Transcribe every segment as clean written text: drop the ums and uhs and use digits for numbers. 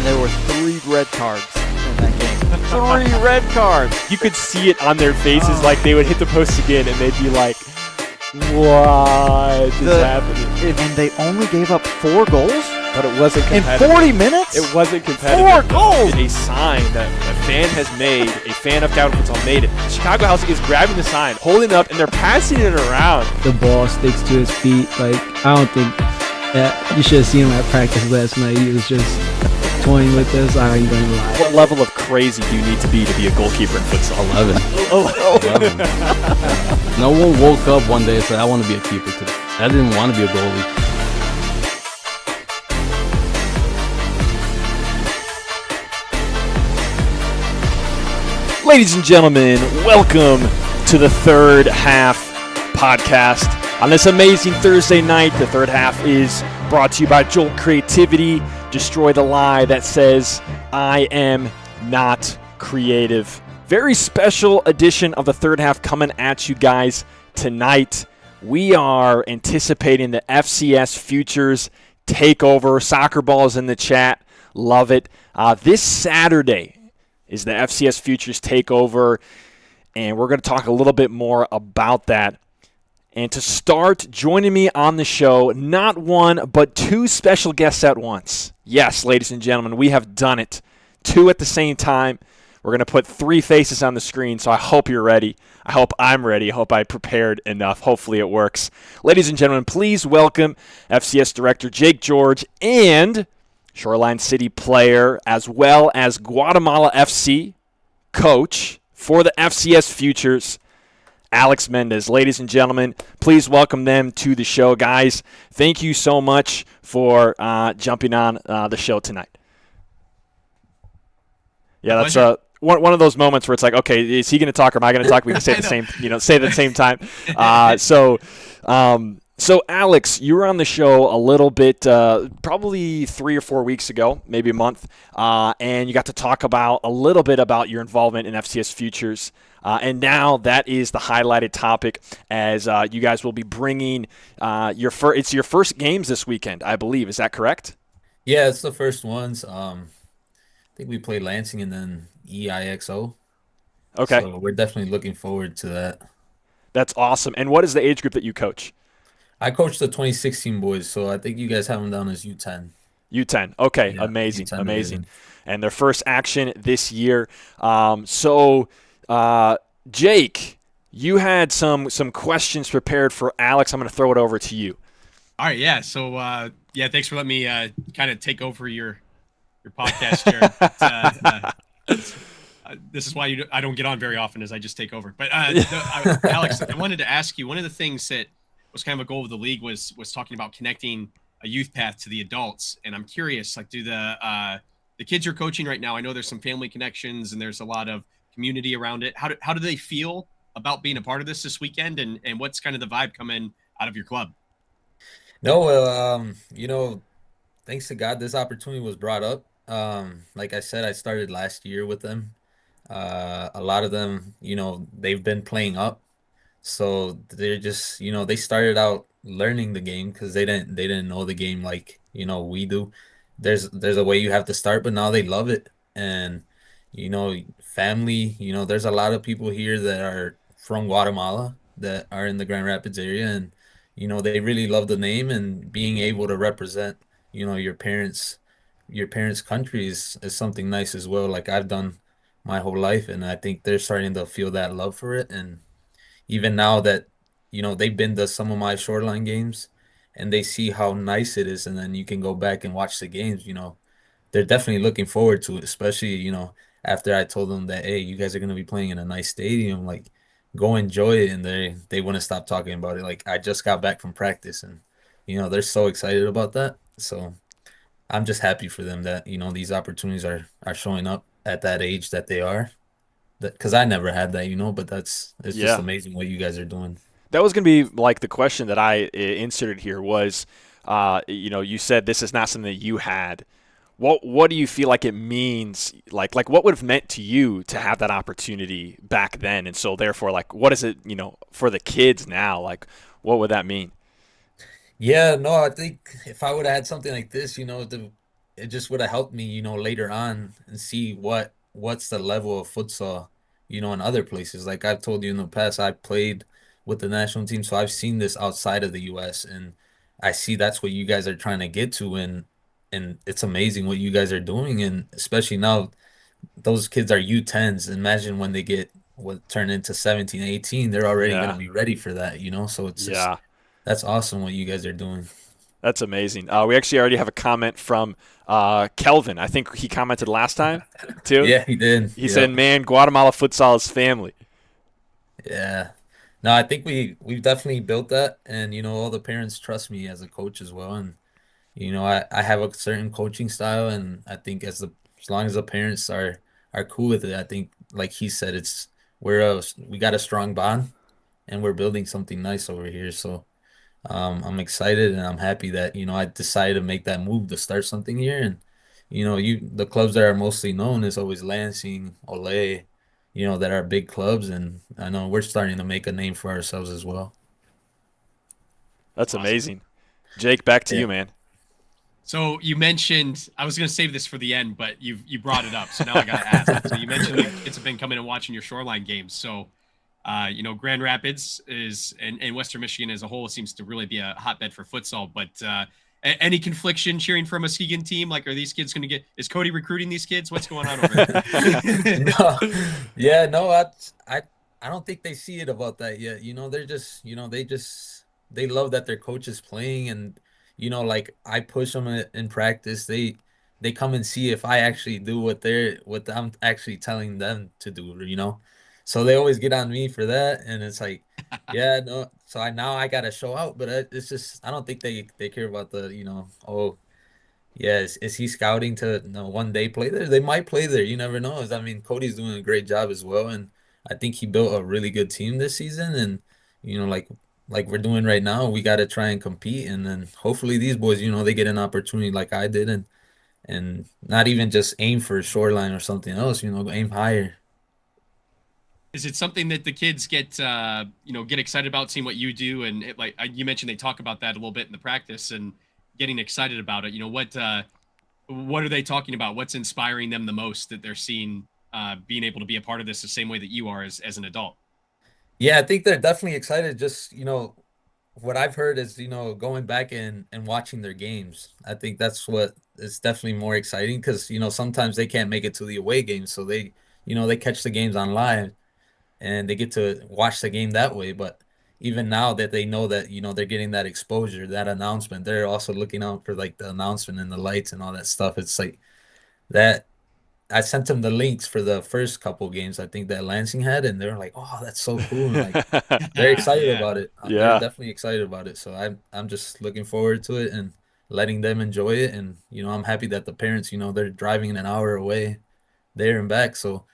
There were 3 red cards in that game. 3 red cards. You could see it on their faces, like they would hit the post again, and they'd be like, "What is happening?" And they only gave up 4 goals? But it wasn't competitive. In 40 minutes? It wasn't competitive. 4 goals! A sign that a fan has made, a fan of Takeover Futsal made it. Chicago House is grabbing the sign, holding it up, and they're passing it around. The ball sticks to his feet. Like, I don't think that you should have seen him at practice last night. He was just toying with this. I ain't gonna lie. What level of crazy do you need to be a goalkeeper in futsal? 11. 11. No one woke up one day and said, I want to be a keeper today. I didn't want to be a goalie. Ladies and gentlemen, welcome to the Third Half podcast. On this amazing Thursday night, the third half is brought to you by Jolt Creativity. Destroy the lie that says, I am not creative. Very special edition of the third half coming at you guys tonight. We are anticipating the FCS Futures Takeover. Soccer balls in the chat. Love it. This Saturday is the FCS Futures Takeover, and we're going to talk a little bit more about that. And to start, joining me on the show, not one, but 2 special guests at once. Yes, ladies and gentlemen, we have done it. 2 at the same time. We're going to put 3 faces on the screen, so I hope you're ready. I hope I'm ready. I hope I prepared enough. Hopefully it works. Ladies and gentlemen, please welcome FCS Director Jake George and Shoreline City player, as well as Guatemala FC coach for the FCS Futures, Alex Mendez. Ladies and gentlemen, please welcome them to the show. Guys, thank you so much for jumping on the show tonight. Yeah, that's one of those moments where it's like, okay, is he going to talk or am I going to talk? We can say the same, say it at the same time. So, Alex, you were on the show a little bit, probably 3 or 4 weeks ago, maybe a month, and you got to talk about a little bit about your involvement in FCS Futures. And now that is the highlighted topic as you guys will be bringing it's your first games this weekend, I believe. Is that correct? Yeah, it's the first ones. I think we played Lansing and then EIXO. Okay. So we're definitely looking forward to that. That's awesome. And what is the age group that you coach? I coached the 2016 boys, so I think you guys have them down as U10. U10. Okay, yeah, amazing. Division. And their first action this year. Jake, you had some questions prepared for Alex. I'm going to throw it over to you. All right, yeah. So, thanks for letting me kind of take over your podcast here. This is why I don't get on very often, as I just take over. But Alex, I wanted to ask you, one of the things that was kind of a goal of the league was talking about connecting a youth path to the adults. And I'm curious, like, do the kids you're coaching right now, I know there's some family connections and there's a lot of community around it. How do they feel about being a part of this weekend, and what's kind of the vibe coming out of your club? No, thanks to God, this opportunity was brought up. Like I said, I started last year with them. A lot of them, they've been playing up. So they're just, they started out learning the game because they didn't know the game like, we do. There's a way you have to start, but now they love it. And, family, there's a lot of people here that are from Guatemala that are in the Grand Rapids area. And, they really love the name, and being able to represent, your parents' country is something nice as well. Like I've done my whole life, and I think they're starting to feel that love for it. And even now that, they've been to some of my Shoreline games and they see how nice it is, and then you can go back and watch the games, they're definitely looking forward to it, especially, after I told them that, hey, you guys are going to be playing in a nice stadium, like go enjoy it. And they wouldn't stop talking about it. Like I just got back from practice, and, they're so excited about that. So I'm just happy for them that, these opportunities are showing up at that age that they are. Because I never had that, but it's just amazing what you guys are doing. That was going to be like the question that I inserted here was, you said this is not something that you had. What do you feel like it means? Like what would have meant to you to have that opportunity back then? And so therefore, like, what is it, for the kids now? Like, what would that mean? Yeah, no, I think if I would have had something like this, it just would have helped me, later on and see what's the level of futsal, in other places. Like I've told you in the past, I played with the national team, so I've seen this outside of the US, and I see that's what you guys are trying to get to, and it's amazing what you guys are doing, and especially now those kids are U10s. Imagine when they get what turn into 17, 18, they're already going to Yeah. be ready for that, so it's just Yeah. that's awesome what you guys are doing. That's amazing. We actually already have a comment from Kelvin. I think he commented last time too. Yeah, he did. He Yeah. said, "Man, Guatemala futsal is family." Yeah. No, I think we've definitely built that, and all the parents trust me as a coach as well, and I have a certain coaching style, and I think as long as the parents are cool with it, I think like he said, we got a strong bond, and we're building something nice over here. So I'm excited and I'm happy that I decided to make that move to start something here. And the clubs that are mostly known is always Lansing, Olay, that are big clubs, and I know we're starting to make a name for ourselves as well. That's Awesome. amazing. Jake, back to Yeah. you, man. So you mentioned I was going to save this for the end, but you brought it up, so now I got to ask. So you mentioned the kids have been coming and watching your Shoreline games. So, Grand Rapids and Western Michigan as a whole seems to really be a hotbed for futsal. But any confliction cheering for a Muskegon team? Like, are these kids going to get? Is Cody recruiting these kids? What's going on over there? No, yeah, no, I don't think they see it about that yet. They're just, they love that their coach is playing, and like I push them in practice. They come and see if I actually do what I'm actually telling them to do. So they always get on me for that, and it's like, yeah, no. So now I gotta show out, but it's just I don't think they care about oh. Yeah, is he scouting to one day play there? They might play there. You never know. I mean, Cody's doing a great job as well, and I think he built a really good team this season. And like we're doing right now, we got to try and compete, and then hopefully these boys, they get an opportunity like I did, and not even just aim for Shoreline or something else. Aim higher. Is it something that the kids get excited about seeing what you do? And you mentioned, they talk about that a little bit in the practice and getting excited about it. What are they talking about? What's inspiring them the most that they're seeing being able to be a part of this the same way that you are as an adult? Yeah, I think they're definitely excited. Just what I've heard is, going back and watching their games. I think that's what is definitely more exciting because, sometimes they can't make it to the away games. So they catch the games on live and they get to watch the game that way. But even now that they know that, they're getting that exposure, that announcement, they're also looking out for like the announcement and the lights and all that stuff. It's like that. I sent them the links for the first couple games I think that Lansing had, and they're like, "Oh, that's so cool!" And like they're excited Yeah. about it. They're Yeah. definitely excited about it. So I'm just looking forward to it and letting them enjoy it. And I'm happy that the parents, they're driving an hour away there and back. So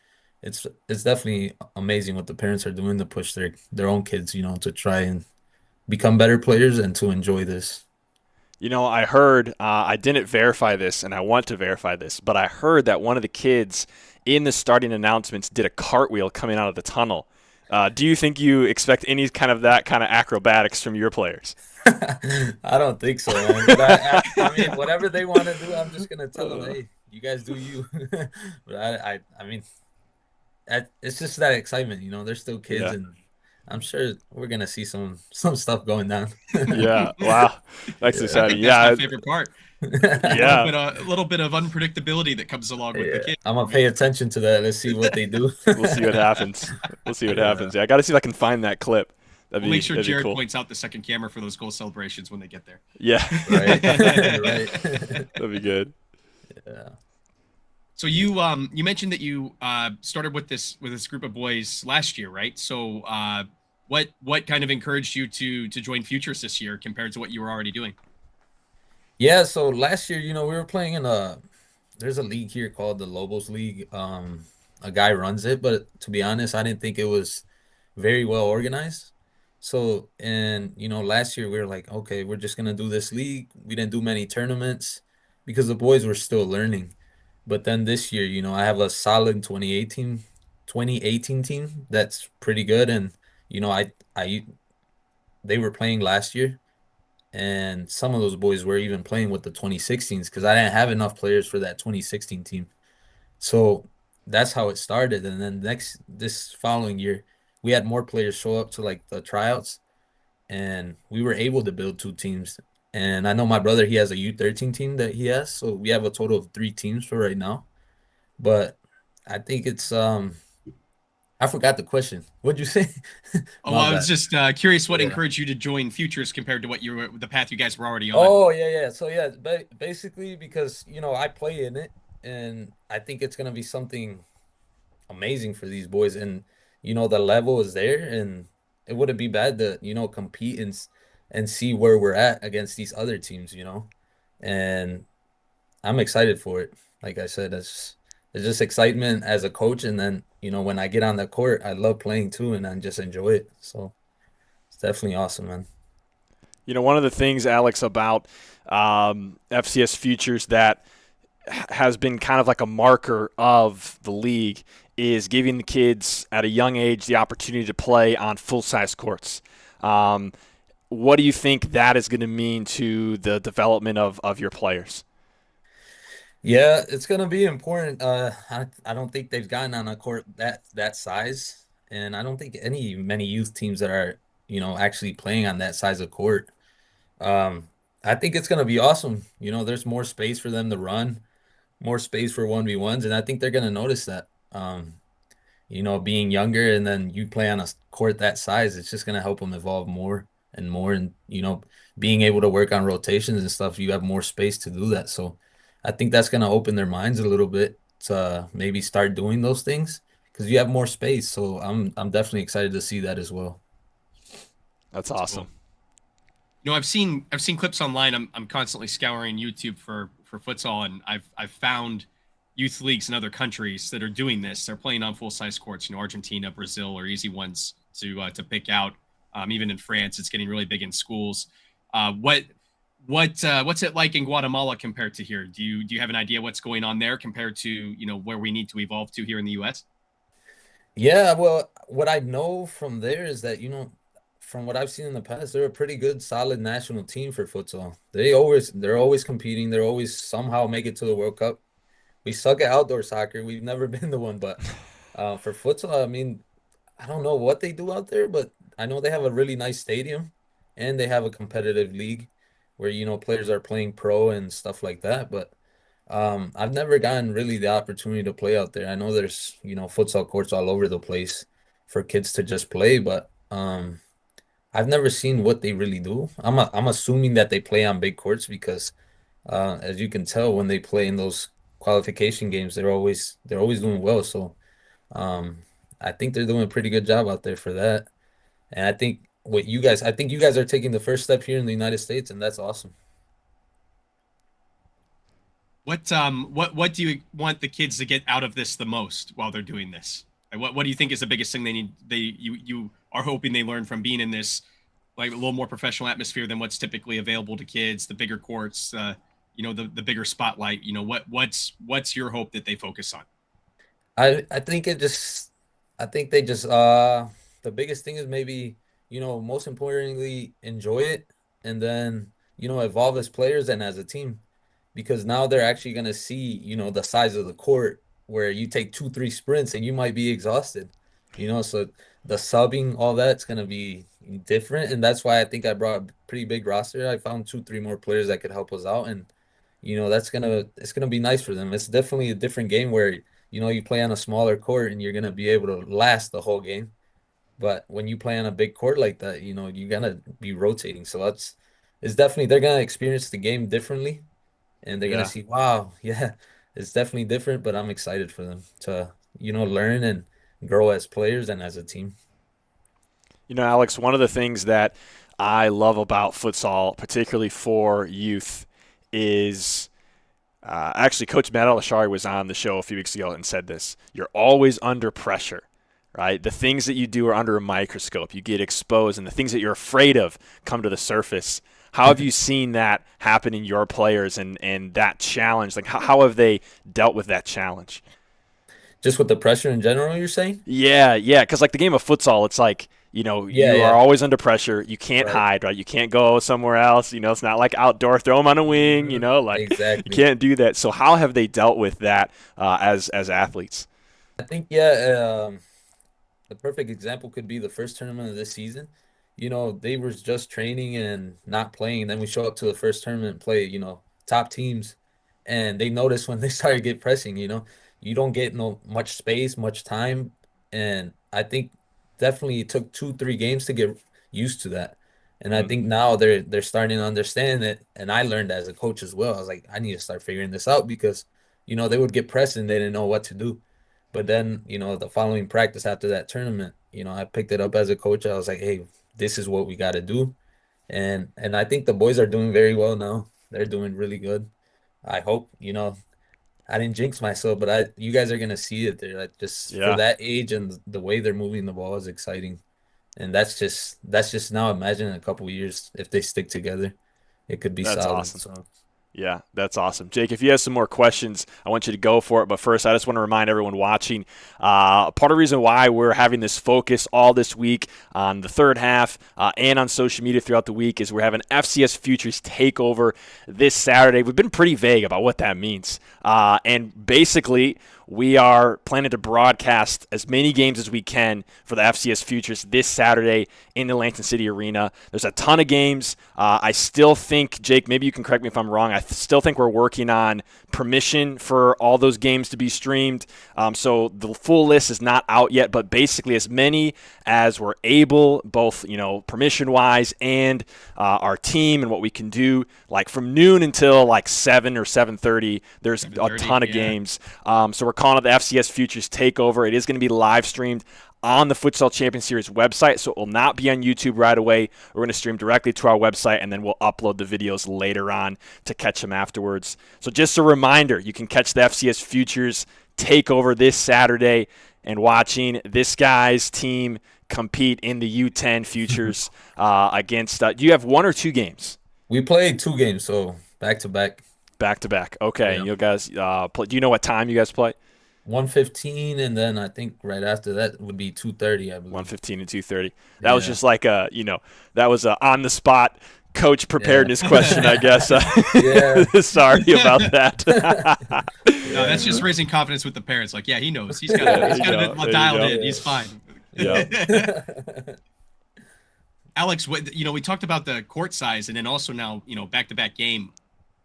it's definitely amazing what the parents are doing to push their own kids, to try and become better players and to enjoy this. I heard, I didn't verify this and I want to verify this, but I heard that one of the kids in the starting announcements did a cartwheel coming out of the tunnel. Do you think you expect any kind of that kind of acrobatics from your players? I don't think so, man. But I mean, whatever they want to do, I'm just gonna tell them, hey, you guys do you. But I mean, it's just that excitement, They're still kids, Yeah. and I'm sure we're gonna see some stuff going down. Yeah. Wow. That's I exciting. think that's Yeah. my favorite part. Yeah. A little bit of unpredictability that comes along with the Yeah, kid. I'm gonna pay attention to that. Let's see what they do. We'll see what happens. We'll see what Yeah, happens. Yeah. I got to see if I can find that clip. We'll make sure That'd be Jared cool. points out the second camera for those goal celebrations when they get there. Yeah. right, right. That'd be good. Yeah. So you mentioned that you started with this group of boys last year, right? So what kind of encouraged you to join Futures this year compared to what you were already doing? Yeah, so last year, we were playing in there's a league here called the Lobos League. A guy runs it, but to be honest, I didn't think it was very well organized. So, and last year we were like, okay, we're just gonna do this league. We didn't do many tournaments because the boys were still learning. But then this year, I have a solid 2018 team that's pretty good, and I they were playing last year, and some of those boys were even playing with the 2016s because I didn't have enough players for that 2016 team. So that's how it started. And then this following year, we had more players show up to like the tryouts, and we were able to build two teams. And I know my brother, he has a U13 team that he has, so we have a total of three teams for right now. But I think it's I forgot the question. What'd you say? Oh, My I was bad. just curious what Yeah. encouraged you to join Futures compared to what the path you guys were already on. Oh yeah, yeah. So yeah, basically because I play in it, and I think it's gonna be something amazing for these boys, and the level is there, and it wouldn't be bad to compete and see where we're at against these other teams. And I'm excited for it. Like I said, it's just excitement as a coach, and then when I get on the court, I love playing too, and I just enjoy it. So it's definitely awesome, man. One of the things, Alex, about FCS Futures that has been kind of like a marker of the league is giving the kids at a young age the opportunity to play on full-size courts. What do you think that is going to mean to the development of your players? Yeah, it's gonna be important. I don't think they've gotten on a court that size, and I don't think many youth teams that are actually playing on that size of court. Um, I think it's gonna be awesome. There's more space for them to run, more space for 1v1s, and I think they're gonna notice that. Being younger and then you play on a court that size, it's just gonna help them evolve more and more, and being able to work on rotations and stuff, you have more space to do that. So I think that's gonna open their minds a little bit to maybe start doing those things because you have more space. So I'm definitely excited to see that as well. That's That's awesome. cool. I've seen clips online. I'm constantly scouring YouTube for futsal, and I've found youth leagues in other countries that are doing this. They're playing on full size courts. Argentina, Brazil are easy ones to pick out. Even in France, it's getting really big in schools. What's it like in Guatemala compared to here? Do you have an idea what's going on there compared to where we need to evolve to here in the U.S.? Yeah, well, what I know from there is that, from what I've seen in the past, they're a pretty good, solid national team for futsal. They're always competing. They're always somehow make it to the World Cup. We suck at outdoor soccer. We've never been the one, but for futsal, I mean, I don't know what they do out there, but I know they have a really nice stadium, and they have a competitive league where players are playing pro and stuff like that. But I've never gotten really the opportunity to play out there. I know there's futsal courts all over the place for kids to just play, but I've never seen what they really do. I'm assuming that they play on big courts because as you can tell when they play in those qualification games, they're always doing well. So um, I think they're doing a pretty good job out there for that. And I think you guys are taking the first step here in the United States, and that's awesome. What do you want the kids to get out of this the most while they're doing this? Like, what do you think is the biggest thing you are hoping they learn from being in this, like, a little more professional atmosphere than what's typically available to kids, the bigger courts, the bigger spotlight? What's your hope that they focus on? I think I think they just the biggest thing is maybe, most importantly, enjoy it, and then, evolve as players and as a team, because now they're actually gonna see, the size of the court where you take 2, 3 sprints and you might be exhausted. So the subbing, all that's gonna be different, and that's why I think I brought a pretty big roster. I found 2, 3 more players that could help us out, and it's gonna be nice for them. It's definitely a different game where you play on a smaller court and you're gonna be able to last the whole game. But when you play on a big court like that, you're gonna be rotating. So it's definitely they're gonna experience the game differently, and they're gonna Yeah. see, wow, yeah, it's definitely different. But I'm excited for them to learn and grow as players and as a team. Alex, one of the things that I love about futsal, particularly for youth, is actually Coach Matt Alashari was on the show a few weeks ago and said this. You're always under pressure, right? The things that you do are under a microscope. You get exposed, and the things that you're afraid of come to the surface. How have you seen that happen in your players and that challenge? Like, how have they dealt with that challenge? Just with the pressure in general, you're saying? Yeah, because like the game of futsal, it's like Yeah, you are yeah. always under pressure. You can't Right. hide, right? You can't go somewhere else. It's not like outdoor, throw them on a wing, like you Exactly. can't do that. So how have they dealt with that as athletes? I think, yeah, the perfect example could be the first tournament of this season. They were just training and not playing. Then we show up to the first tournament and play, top teams. And they notice when they started get pressing, you don't get no much space, much time. And I think definitely it took 2, 3 games to get used to that. And I Mhm. think now they're starting to understand it. And I learned as a coach as well. I was like, I need to start figuring this out because, they would get pressed and they didn't know what to do. But then, the following practice after that tournament, I picked it up as a coach. I was like, hey, this is what we got to do. And I think the boys are doing very well now. They're doing really good. I hope, I didn't jinx myself, but you guys are gonna see it. They're like just for Yeah, that age and the way they're moving the ball is exciting. And that's just now imagine in a couple of years if they stick together, it could be that's solid. awesome. So Yeah, that's awesome. Jake, if you have some more questions, I want you to go for it. But first, I just want to remind everyone watching, part of the reason why we're having this focus all this week on the third half and on social media throughout the week is we're having FCS Futures Takeover this Saturday. We've been pretty vague about what that means. And basically, we are planning to broadcast as many games as we can for the FCS Futures this Saturday in the Lansing City Arena. There's a ton of games. I still think, Jake, maybe you can correct me if I'm wrong, I still think we're working on permission for all those games to be streamed. So the full list is not out yet, but basically as many as we're able, both permission-wise and our team and what we can do. Like from noon until like 7 or 7:30, there's a 7:30, ton of yeah. games. So we're calling it the FCS Futures Takeover. It is going to be live streamed on the Futsal Champions Series website, so it will not be on YouTube right away. We're going to stream directly to our website, and then we'll upload the videos later on to catch them afterwards. So just a reminder, you can catch the FCS Futures Takeover this Saturday and watching this guy's team compete in the U10 Futures against do you have 1 or 2 games? we played 2 games, so back to back. Back to back. Okay, Yeah. you guys play. Do you know what time you guys play? 1:15, and then I think right after that would be 2:30, I believe. 1:15 and 2:30. That was Yeah. just like that was a on the spot coach preparedness question, I guess. Yeah. Sorry about that. No, that's just raising confidence with the parents. Like, yeah, he knows. He's got There it. He's you got go. it There you dialed go. in. He's fine. Yeah. Alex, we talked about the court size, and then also now, back-to-back game.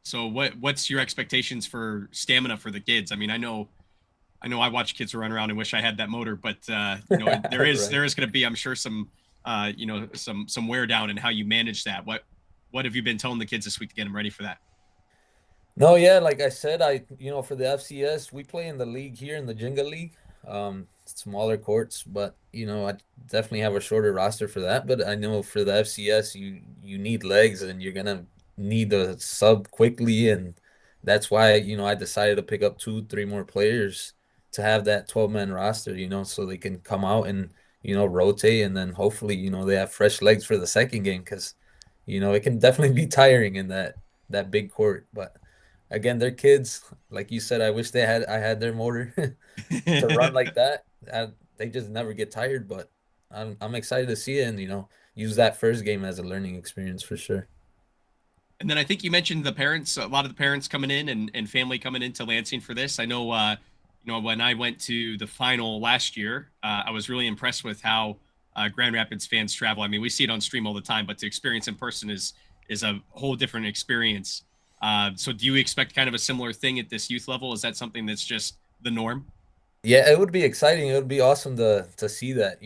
So what's your expectations for stamina for the kids? I mean, I know I watch kids run around and wish I had that motor, but there is Right. going to be, I'm sure, some some wear down in how you manage that. What have you been telling the kids this week to get them ready for that? No, yeah, like I said, for the FCS, we play in the league here in the Jenga League. Smaller courts, but I definitely have a shorter roster for that. But I know for the FCS, you need legs and you're gonna need a sub quickly, and that's why, I decided to pick up 2, 3 more players to have that 12-man roster, so they can come out and, rotate, and then hopefully, they have fresh legs for the second game because, it can definitely be tiring in that big court. But again, they're kids. Like you said, I wish I had their motor to run like that. They just never get tired, but I'm excited to see it and, use that first game as a learning experience for sure. And then I think you mentioned the parents, a lot of the parents coming in and family coming into Lansing for this. I know, when I went to the final last year, I was really impressed with how Grand Rapids fans travel. I mean, we see it on stream all the time, but to experience in person is a whole different experience. So do you expect kind of a similar thing at this youth level? Is that something that's just the norm? Yeah, it would be exciting. It would be awesome to see that.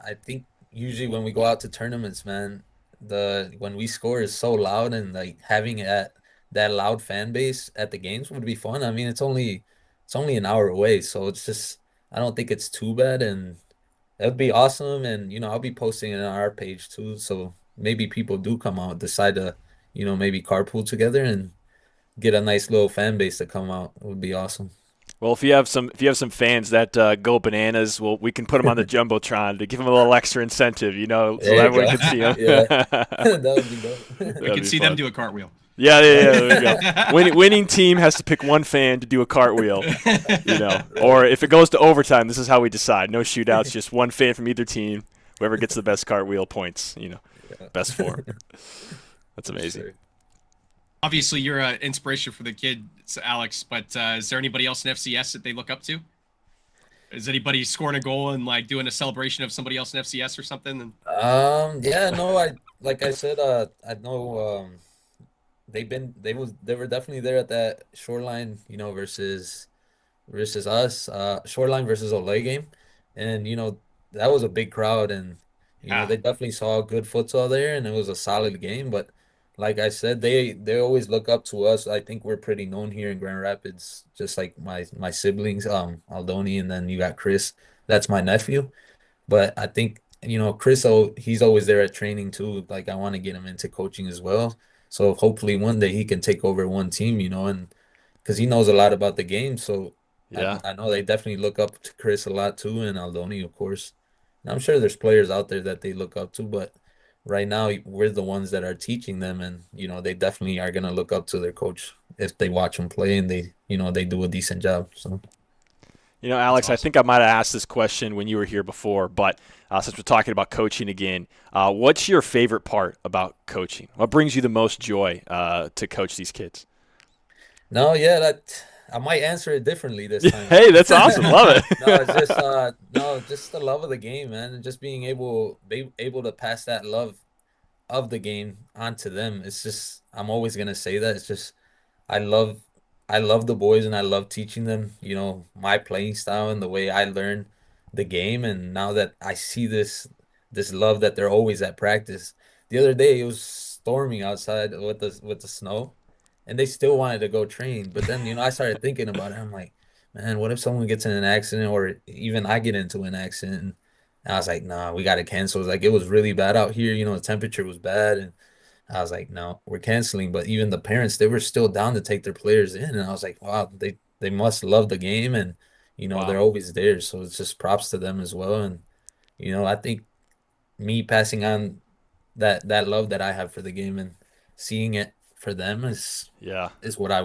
I think usually when we go out to tournaments, man, when we score is so loud, and like having that loud fan base at the games would be fun. I mean, it's only an hour away, so it's just I don't think it's too bad, and that would be awesome. And I'll be posting it on our page too, so maybe people do come out, decide to maybe carpool together and get a nice little fan base to come out. It would be awesome. Well, if you have some fans that go bananas, well, we can put them on the jumbotron to give them a little extra incentive, so There you everyone go. can see them. Yeah. That would be dope. We can see them do a cartwheel. Yeah, there we go. Winning team has to pick one fan to do a cartwheel, Or if it goes to overtime, this is how we decide. No shootouts, just one fan from either team Whoever gets the best cartwheel points, Yeah. best form. That's For amazing. sure. Obviously, you're an inspiration for the kids, Alex. But is there anybody else in FCS that they look up to? Is anybody scoring a goal and like doing a celebration of somebody else in FCS or something? And Yeah, no, I like I said, I know they were definitely there at that Shoreline, versus us, Shoreline versus Olay game. And, that was a big crowd and, yeah, they definitely saw good futsal there and it was a solid game. But like I said, they always look up to us. I think we're pretty known here in Grand Rapids, just like my siblings, Aldoni, and then you got Chris. That's my nephew. But I think, Chris, he's always there at training too. Like I want to get him into coaching as well. So hopefully one day he can take over one team, and because he knows a lot about the game. So Yeah. I know they definitely look up to Chris a lot too, and Aldoni, of course. And I'm sure there's players out there that they look up to, but right now we're the ones that are teaching them, and they definitely are gonna look up to their coach if they watch them play and they do a decent job. So that's Alex, I awesome. think I might have asked this question when you were here before, but since we're talking about coaching again, what's your favorite part about coaching? What brings you the most joy to coach these kids? no, yeah, that I might answer it differently this time. Hey, that's awesome. Love No, it's it. just no, just the love of the game, man, and just being able to pass that love of the game onto them. It's just I'm always gonna say that. It's just I love I love the boys and I love teaching them, my playing style and the way I learn the game. And now that I see this love that they're always at practice. The other day it was storming outside with the snow and they still wanted to go train. But then, I started thinking about it. I'm like, man, what if someone gets in an accident or even I get into an accident? And I was like, nah, we gotta cancel. Like it was really bad out here, the temperature was bad and I was like, no, we're canceling. But even the parents, they were still down to take their players in. And I was like, wow, they must love the game and they're Wow. always there. So it's just props to them as well. And I think me passing on that love that I have for the game and seeing it for them Yeah. is what I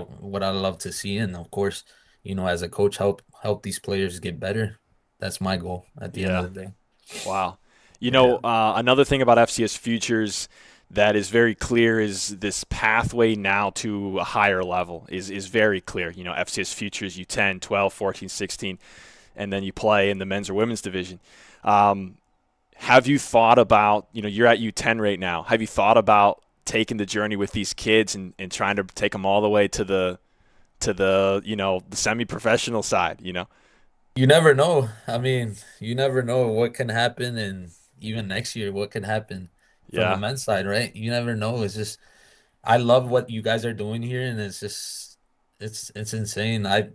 love to see. And of course, as a coach, help these players get better. That's my goal at the end Yeah. of the day. Wow. Yeah. Another thing about FCS Futures that is very clear is this pathway now to a higher level is very clear. FCS Futures U10, 12, 14, 16, and then you play in the men's or women's division. Um, have you thought about, you're at U10 right now. Have you thought about taking the journey with these kids and trying to take them all the way to the semi-professional side? You never know. I mean, you never know what can happen, and even next year, what can happen from the Yeah. men's side, right? You never know. It's just I love what you guys are doing here, and it's just it's insane. I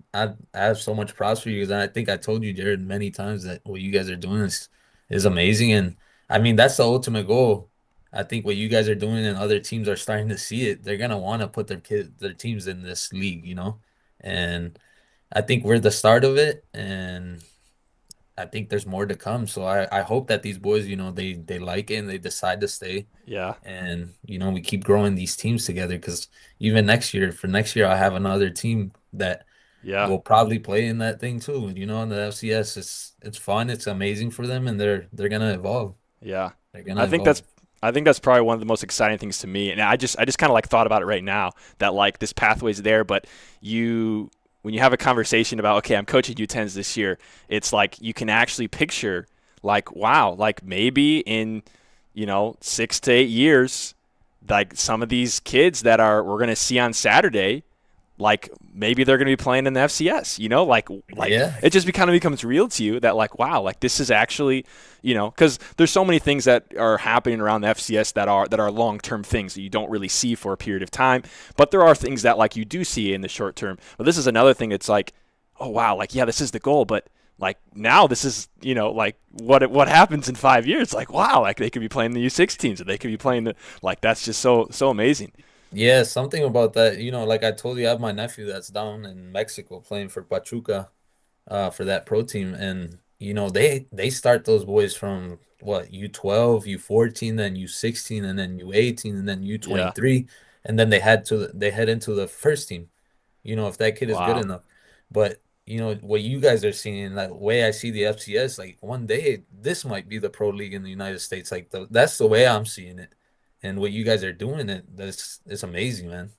have so much props for you guys, and I think I told you, Jared, many times that what you guys are doing is amazing, and I mean that's the ultimate goal. I think what you guys are doing and other teams are starting to see it. They're gonna want to put their teams in this league, and I think we're the start of it, and I think there's more to come. So I hope that these boys, they like it and they decide to stay. Yeah. And, we keep growing these teams together because even for next year, I have another team that Yeah. will probably play in that thing too. In the FCS, it's fun, it's amazing for them, and they're gonna evolve. Yeah. They're I gonna think evolve. that's I think that's probably one of the most exciting things to me. And I just kind of like thought about it right now that like this pathway's there, but you when you have a conversation about okay, I'm coaching U10s this year, it's like you can actually picture like wow, like maybe in 6 to 8 years, like some of these kids that we're gonna see on Saturday like maybe they're going to be playing in the FCS, like Yeah. it just kind of becomes real to you that like wow, like this is actually, because there's so many things that are happening around the FCS that are long-term things that you don't really see for a period of time, but there are things that like you do see in the short term. But this is another thing. It's like, oh wow, like yeah, this is the goal, but like now this is like what happens in 5 years? Like wow, like they could be playing the U16s or they could be playing like that's just so amazing. Yeah, something about that. Like I told you, I have my nephew that's down in Mexico playing for Pachuca, for that pro team. And they start those boys from what, U12, U14, then U16, and then U18, and then Yeah. U23, and then they head into the first team, if that kid is good Wow. enough. But what you guys are seeing, like the way I see the FCS, like one day this might be the pro league in the United States. Like that's the way I'm seeing it. And what you guys are doing, it's amazing, man.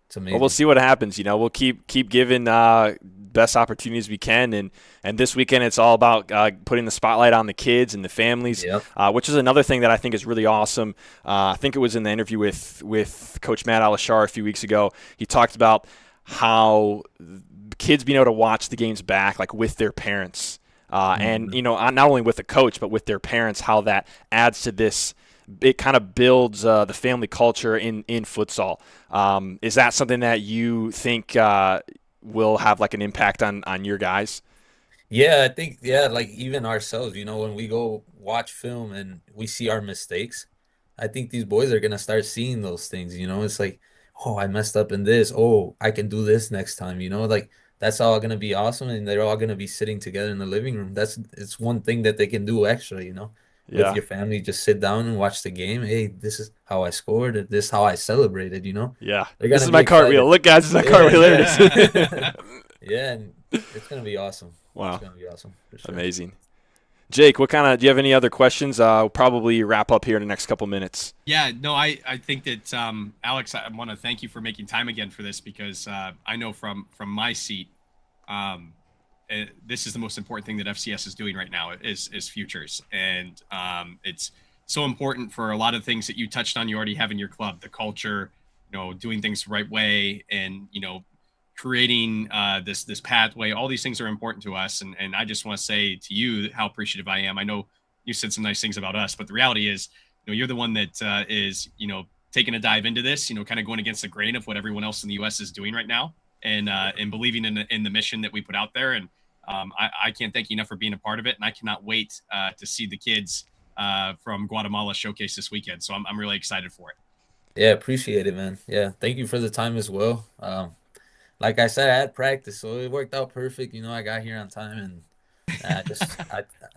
It's Well, we'll amazing. see what happens. We'll keep giving best opportunities we can, and this weekend it's all about putting the spotlight on the kids and the families, Yep. which is another thing that I think is really awesome. I think it was in the interview with Coach Matt Alashar a few weeks ago. He talked about how kids being able to watch the games back, like with their parents, and not only with the coach but with their parents, how that adds to this. It kind of builds the family culture in futsal. Is that something that you think will have like an impact on your guys? Yeah, I think, yeah, like even ourselves, when we go watch film and we see our mistakes, I think these boys are gonna start seeing those things, It's like, oh, I messed up in this. Oh, I can do this next time, Like that's all gonna be awesome, and they're all gonna be sitting together in the living room. It's one thing that they can do extra, with Yeah, your family, just sit down and watch the game. Hey, this is how I scored, and this is how I celebrated, yeah. They're This gonna is be my cartwheel. excited. Look, guys, this is my Yeah, cartwheel. There it is. yeah. Yeah, and it's gonna be awesome. It's Wow, gonna be awesome for sure. amazing. Jake, do you have any other questions? We'll probably wrap up here in the next couple minutes. Yeah, no, I think that Alex, I want to thank you for making time again for this, because I know from my seat, this is the most important thing that FCS is doing right now is futures, and it's so important for a lot of things that you touched on. You already have in your club, the culture, doing things the right way, and creating this pathway. All these things are important to us, and I just want to say to you how appreciative I am. I know you said some nice things about us, but the reality is, you're the one that is taking a dive into this, kind of going against the grain of what everyone else in the U.S. is doing right now, and believing in the mission that we put out there. And I can't thank you enough for being a part of it, and I cannot wait to see the kids from Guatemala showcase this weekend. So I'm really excited for it. Yeah, appreciate it, man. Yeah, thank you for the time as well. Like I said, I had practice, so it worked out perfect. I got here on time, and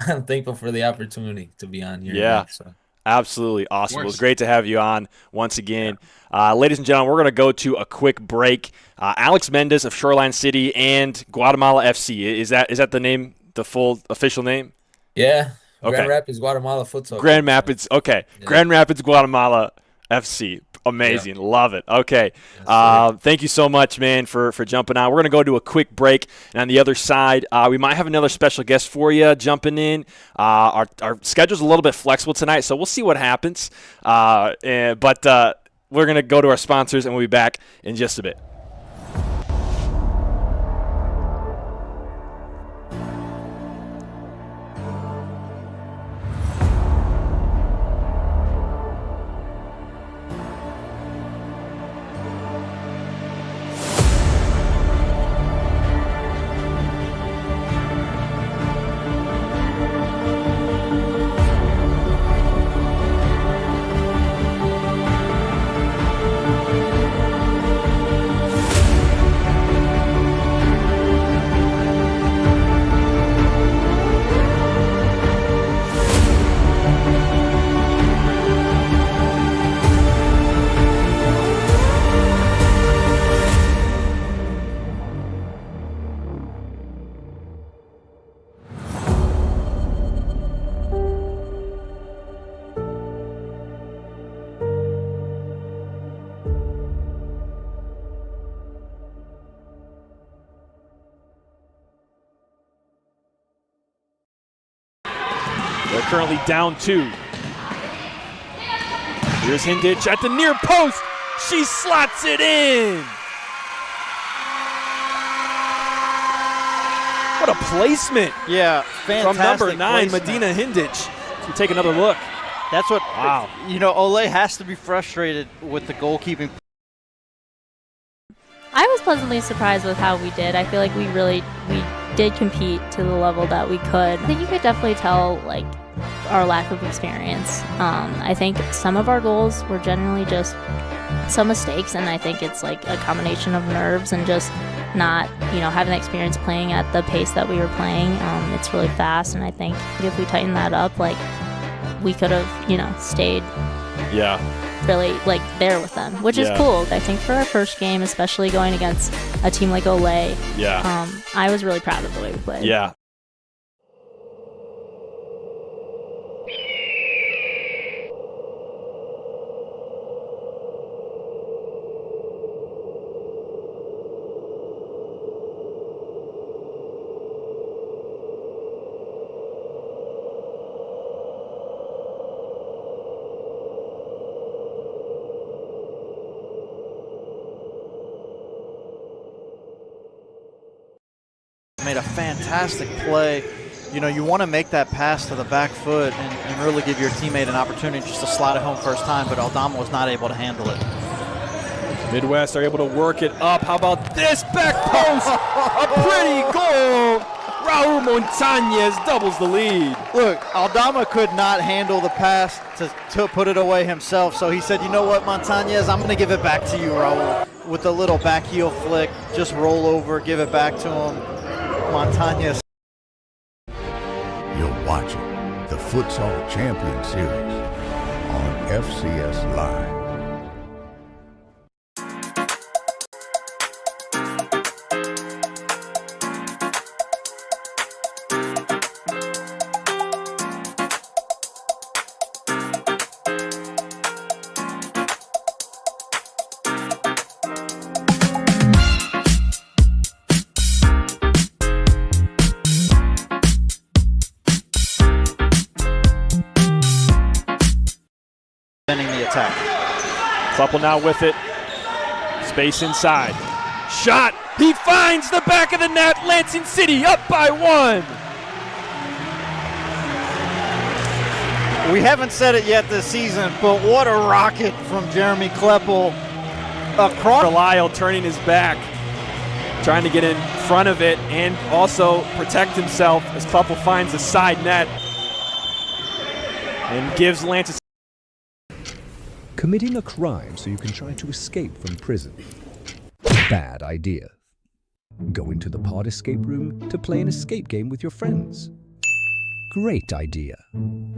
I'm thankful for the opportunity to be on here, Yeah. man. So Absolutely awesome. It was great to have you on once again. Ladies and gentlemen, we're going to go to a quick break. Alex Mendez of Shoreline City and Guatemala FC. Is that the name, the full official name? yeah, Okay. Grand Rapids, Guatemala Futsal. Grand Rapids. Okay. Yeah. Grand Rapids, Guatemala FC. Amazing. Yeah. Love it. Okay. Yes, Thank you so much, man, for jumping on. We're going to go to a quick break. And on the other side, we might have another special guest for you jumping in. Our schedule's a little bit flexible tonight, so we'll see what happens. But we're going to go to our sponsors, and we'll be back in just a bit. They're currently down 2. Here's Hindich at the near post. She slots it in. What a placement Yeah, fantastic from number 9, placement. Medina Hindich. We take another look. That's what, Wow. Ole has to be frustrated with the goalkeeping. I was pleasantly surprised with how we did. I feel like we did compete to the level that we could. I think you could definitely tell our lack of experience. I think some of our goals were generally just some mistakes, and I think it's like a combination of nerves and just not having the experience playing at the pace that we were playing. It's really fast, and I think if we tighten that up, we could have stayed Yeah. really there with them, which is Yeah. cool. I think for our first game, especially going against a team like Olay. Yeah. I was really proud of the way we played. Yeah. Made a fantastic play. You know, you want to make that pass to the back foot and really give your teammate an opportunity just to slide it home first time, but Aldama was not able to handle it. Midwest are able to work it up. How about this back post? A pretty goal. Raul Montañez doubles the lead. Look, Aldama could not handle the pass to put it away himself, so he said, you know what, Montañez, I'm going to give it back to you, Raul. With a little back heel flick, just roll over, give it back to him. Montañez. You're watching the Futsal Champions Series on FCS Live. The attack. Kleppel now with it. Space inside. Shot. He finds the back of the net. Lansing City up by 1. We haven't said it yet this season, but what a rocket from Jeremy Kleppel across. Lyle turning his back, trying to get in front of it and also protect himself as Kleppel finds the side net and gives Lansing. Committing a crime so you can try to escape from prison. Bad idea. Going to the pod escape room to play an escape game with your friends. Great idea.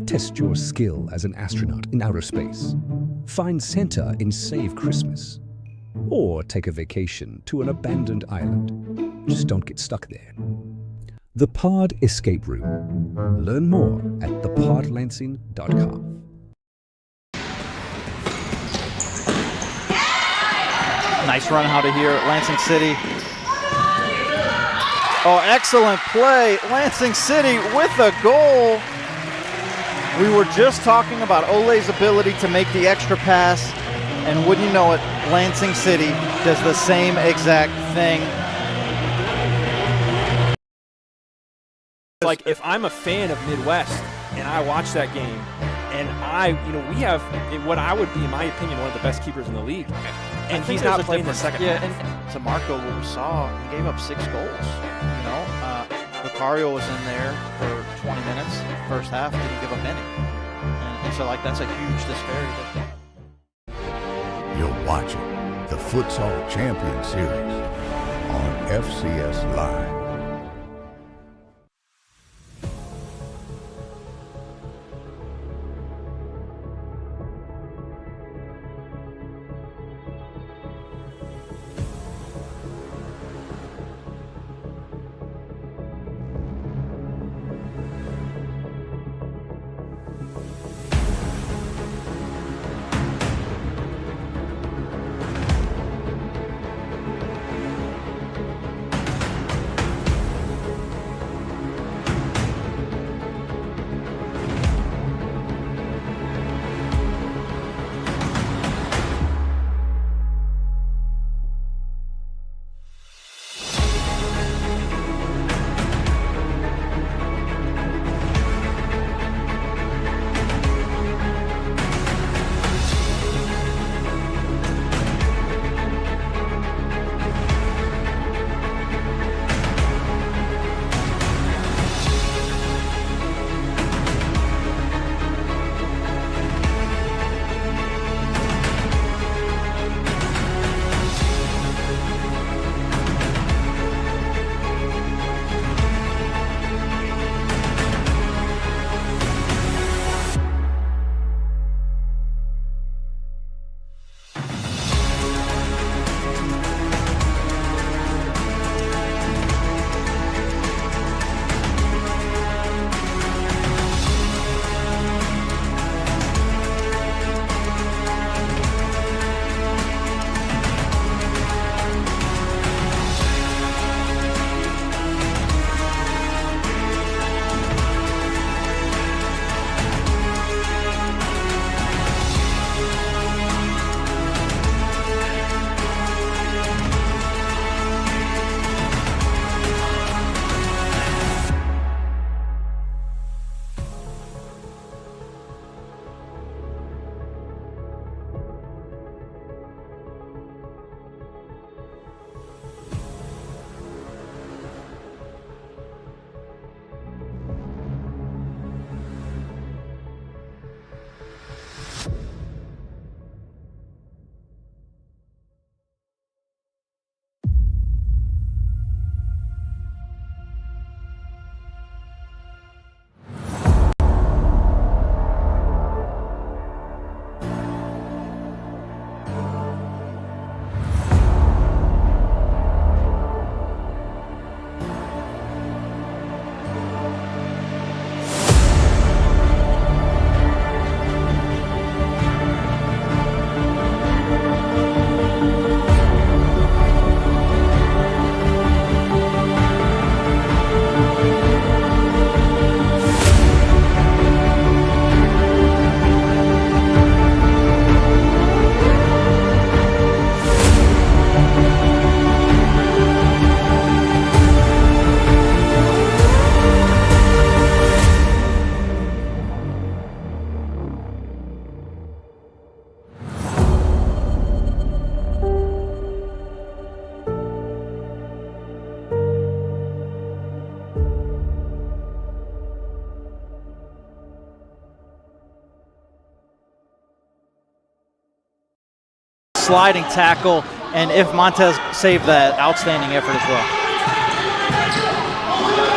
Test your skill as an astronaut in outer space. Find Santa in Save Christmas. Or take a vacation to an abandoned island. Just don't get stuck there. The Pod Escape Room. Learn more at thepodlansing.com. Nice run out of here, Lansing City. Oh, excellent play. Lansing City with a goal. We were just talking about Ole's ability to make the extra pass, and wouldn't you know it, Lansing City does the same exact thing. Like, if I'm a fan of Midwest and I watch that game, and we have what I would be, in my opinion, one of the best keepers in the league. And he's not playing the second half. And to Marco, what we saw, he gave up 6 goals. You know, Lucario was in there for 20 minutes. First half, didn't give up any. And so, that's a huge disparity. You're watching the Futsal Champions Series on FCS Live. sliding tackle, and if Montez saved that, outstanding effort as well.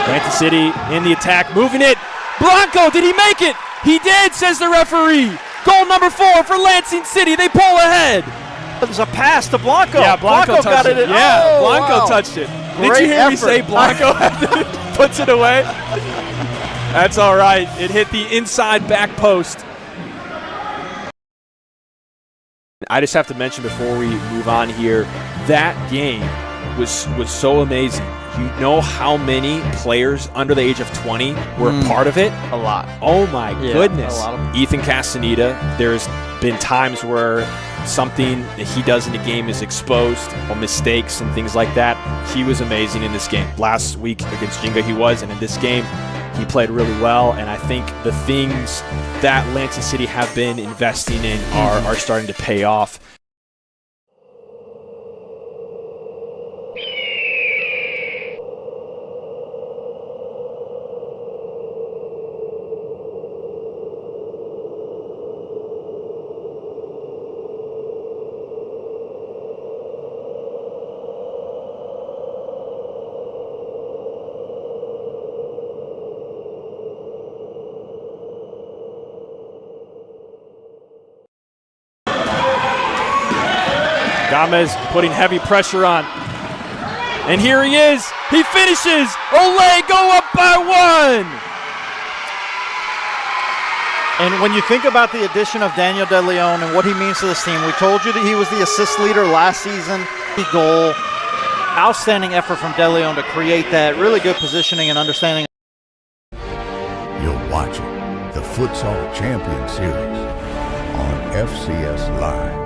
Lansing City in the attack, moving it. Blanco, did he make it? He did, says the referee. Goal number 4 for Lansing City. They pull ahead. There's a pass to Blanco. Yeah, Blanco got it. Yeah, Oh, Blanco wow. touched it. Great Did you hear me effort. say Blanco puts it away? That's all right. It hit the inside back post. I just have to mention before we move on here, that game was so amazing. You know how many players under the age of 20 were a part of it? A lot. Oh my goodness. a lot of them. Ethan Castaneda, there's been times where something that he does in the game is exposed, or mistakes and things like that. He was amazing in this game. Last week against Jinga he was, and in this game he played really well, and I think the things that Lansing City have been investing in are starting to pay off. Gomez putting heavy pressure on. And here he is. He finishes. Olay go up by 1. And when you think about the addition of Daniel De Leon and what he means to this team, we told you that he was the assist leader last season. The goal. Outstanding effort from De Leon to create that. Really good positioning and understanding. You're watching the Futsal Champions Series on FCS Live.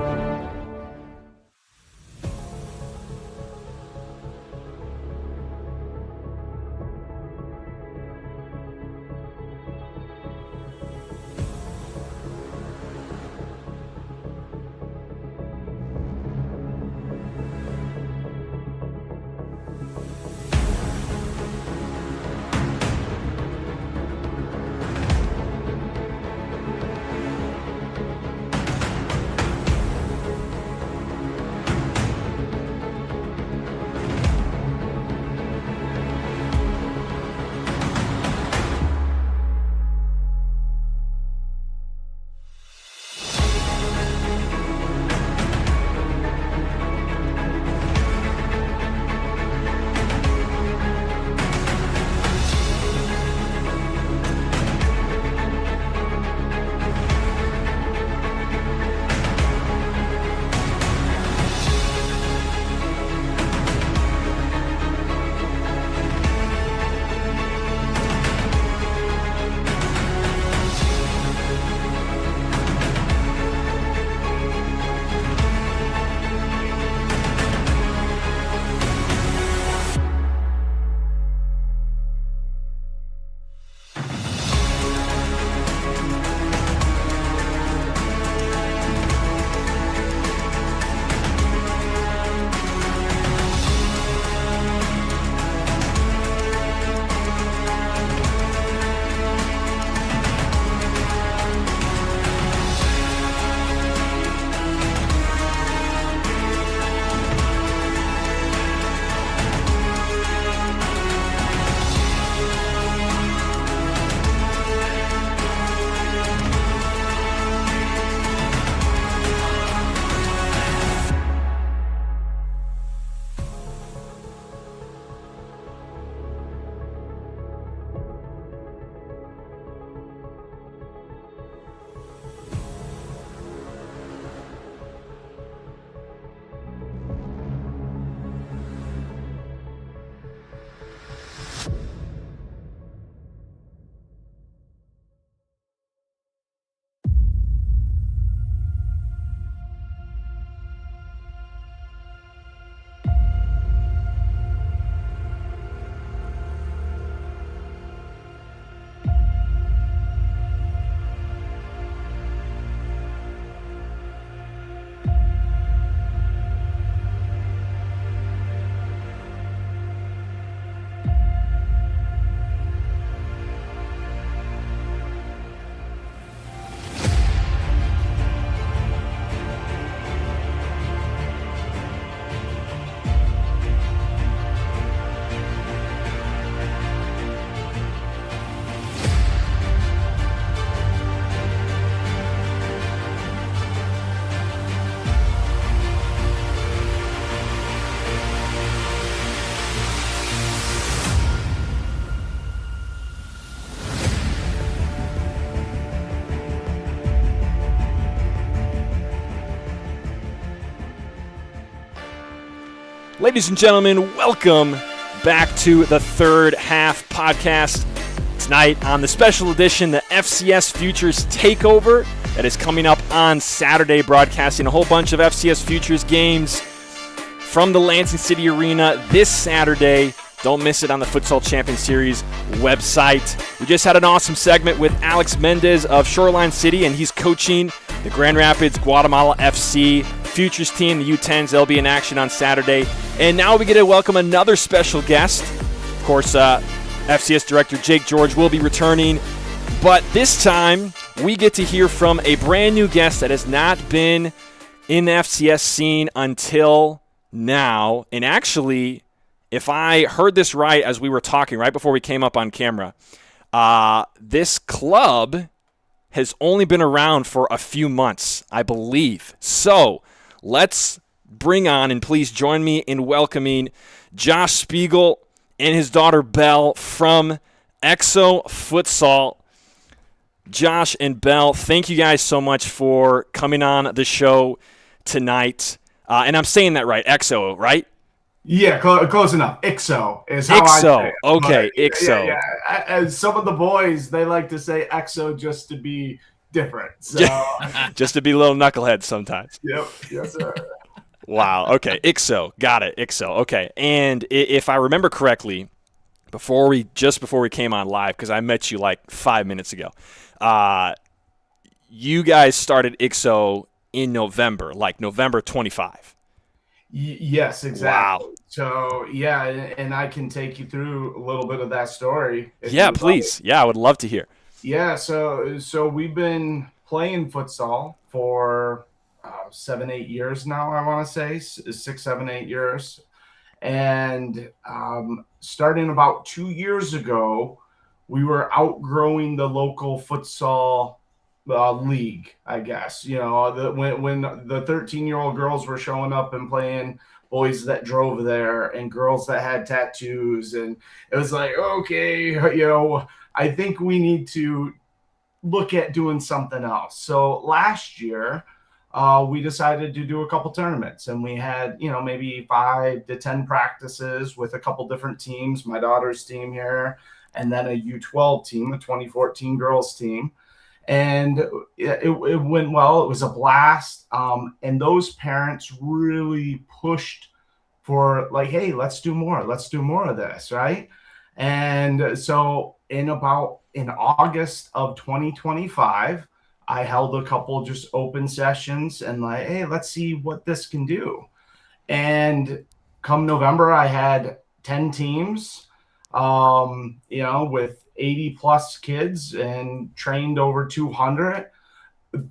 Ladies and gentlemen, welcome back to the Third Half Podcast. Tonight on the special edition, the FCS Futures Takeover that is coming up on Saturday, broadcasting a whole bunch of FCS Futures games from the Lansing City Arena this Saturday. Don't miss it on the Futsal Champions Series website. We just had an awesome segment with Alex Mendez of Shoreline City, and he's coaching the Grand Rapids Guatemala FC Futures team, the U10s. They'll be in action on Saturday. And now we get to welcome another special guest. Of course, FCS Director Jake George will be returning. But this time, we get to hear from a brand new guest that has not been in the FCS scene until now. And actually, if I heard this right as we were talking right before we came up on camera, this club has only been around for a few months, I believe. So let's bring on, and please join me in welcoming Josh Spiegel and his daughter Belle from EXO Futsal. Josh and Belle, thank you guys so much for coming on the show tonight. And I'm saying that right, EXO, right? Yeah, close enough. IXO is how I say it. Okay, But, IXO. Yeah. As some of the boys, they like to say EXO just to be different. So, Just to be little knuckleheads sometimes. yep, yes, sir. Wow. Okay. IXO. Got it. IXO. Okay. And if I remember correctly, before we came on live, because I met you like 5 minutes ago, you guys started IXO in November, like November 25. Yes, exactly. Wow. So, yeah, and I can take you through a little bit of that story. if Yeah, you'd like. please. Yeah, I would love to hear. Yeah, so we've been playing futsal for 7-8 years now, I want to say 6, 7, 8 years. And starting about 2 years ago, we were outgrowing the local futsal league, I guess. You know, when the 13-year-old girls were showing up and playing, boys that drove there and girls that had tattoos, and it was like, okay, you know, I think we need to look at doing something else. So last year, we decided to do a couple tournaments, and we had, you know, maybe 5 to 10 practices with a couple different teams, my daughter's team here, and then a U12 team, a 2014 girls team. And it went well. It was a blast. And those parents really pushed for like, hey, let's do more. Let's do more of this, right? And so in August of 2025, I held a couple just open sessions and like, hey, let's see what this can do. And come November, I had 10 teams, you know, with 80 plus kids, and trained over 200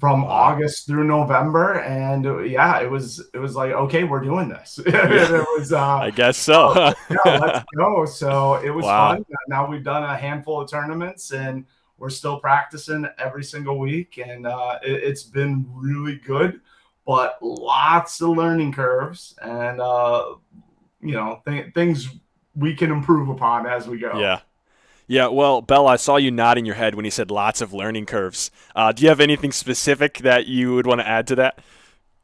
from August through November. And yeah, it was like, okay, we're doing this. It was, I guess so. yeah, let's go. So it was Wow. fun. Now we've done a handful of tournaments, and we're still practicing every single week. And it's been really good, but lots of learning curves, and you know, things we can improve upon as we go. Yeah. Yeah, well, Bella, I saw you nodding your head when you said lots of learning curves. Do you have anything specific that you would want to add to that?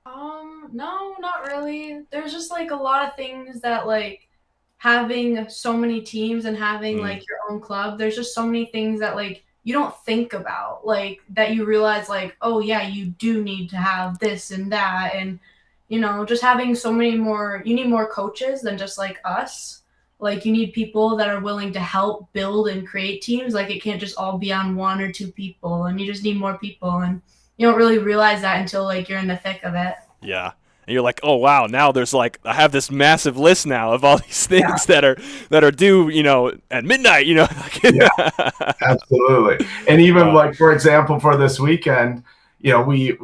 No, not really. There's just like a lot of things that like having so many teams and having like your own club, there's just so many things that like you don't think about, like that you realize like, oh yeah, you do need to have this and that. And, you know, just having so many more, you need more coaches than just like us. Like you need people that are willing to help build and create teams. Like it can't just all be on 1 or 2 people, and you just need more people. And you don't really realize that until like you're in the thick of it. Yeah. And you're like, oh, wow, now there's like, I have this massive list now of all these things that are due, you know, at midnight, you know. Yeah, absolutely. And even like, for example, for this weekend, you know, we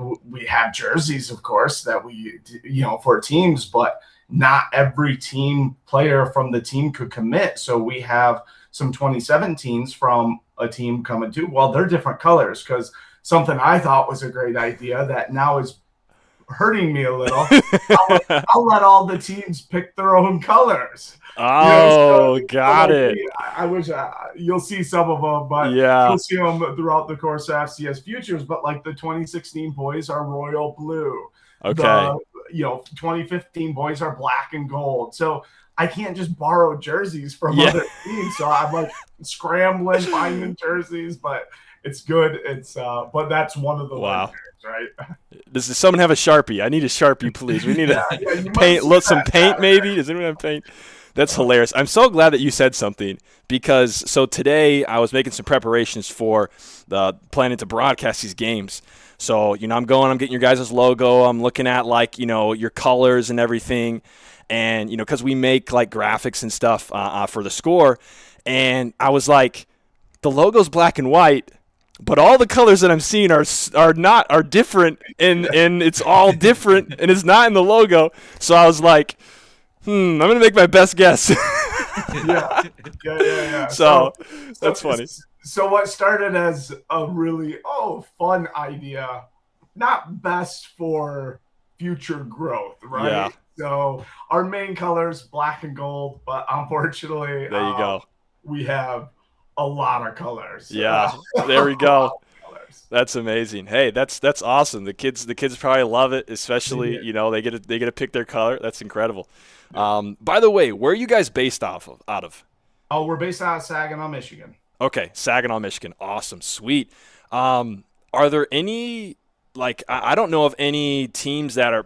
have jerseys, of course, that we, you know, for teams, but not every team player from the team could commit. So we have some 2017s from a team coming too. Well, they're different colors, because something I thought was a great idea that now is hurting me a little. I'll let all the teams pick their own colors. Oh, you know, got it. I wish you'll see some of them, but Yeah. you'll see them throughout the course of FCS Futures. But like the 2016 boys are royal blue. Okay. 2015 boys are black and gold. So I can't just borrow jerseys from Yeah. other teams. So I'm like scrambling, finding jerseys, but it's good. But that's one of the Wow. legendaries, right? Does someone have a Sharpie? I need a Sharpie, please. We need Yeah, you to must paint. see Look, some that paint, Saturday. maybe. Does anyone have paint? That's hilarious. I'm so glad that you said something because so today I was making some preparations for the planning to broadcast these games. So, I'm getting your guys' logo. I'm looking at your colors and everything. And, because we make like graphics and stuff for the score. And I was like, the logo's black and white, but all the colors that I'm seeing are different and it's all different and it's not in the logo. So I was like, I'm going to make my best guess. Yeah. So that's funny. So what started as a really fun idea, not best for future growth, right? Yeah. So our main colors black and gold, but unfortunately, There you go. we have a lot of colors. Yeah, there we go. Colors. That's amazing. Hey, that's awesome. The kids probably love it, especially they get to pick their color. That's incredible. By the way, where are you guys based out of? Oh, we're based out of Saginaw, Michigan. Okay, Saginaw, Michigan. Awesome, sweet. Are there any I don't know of any teams that are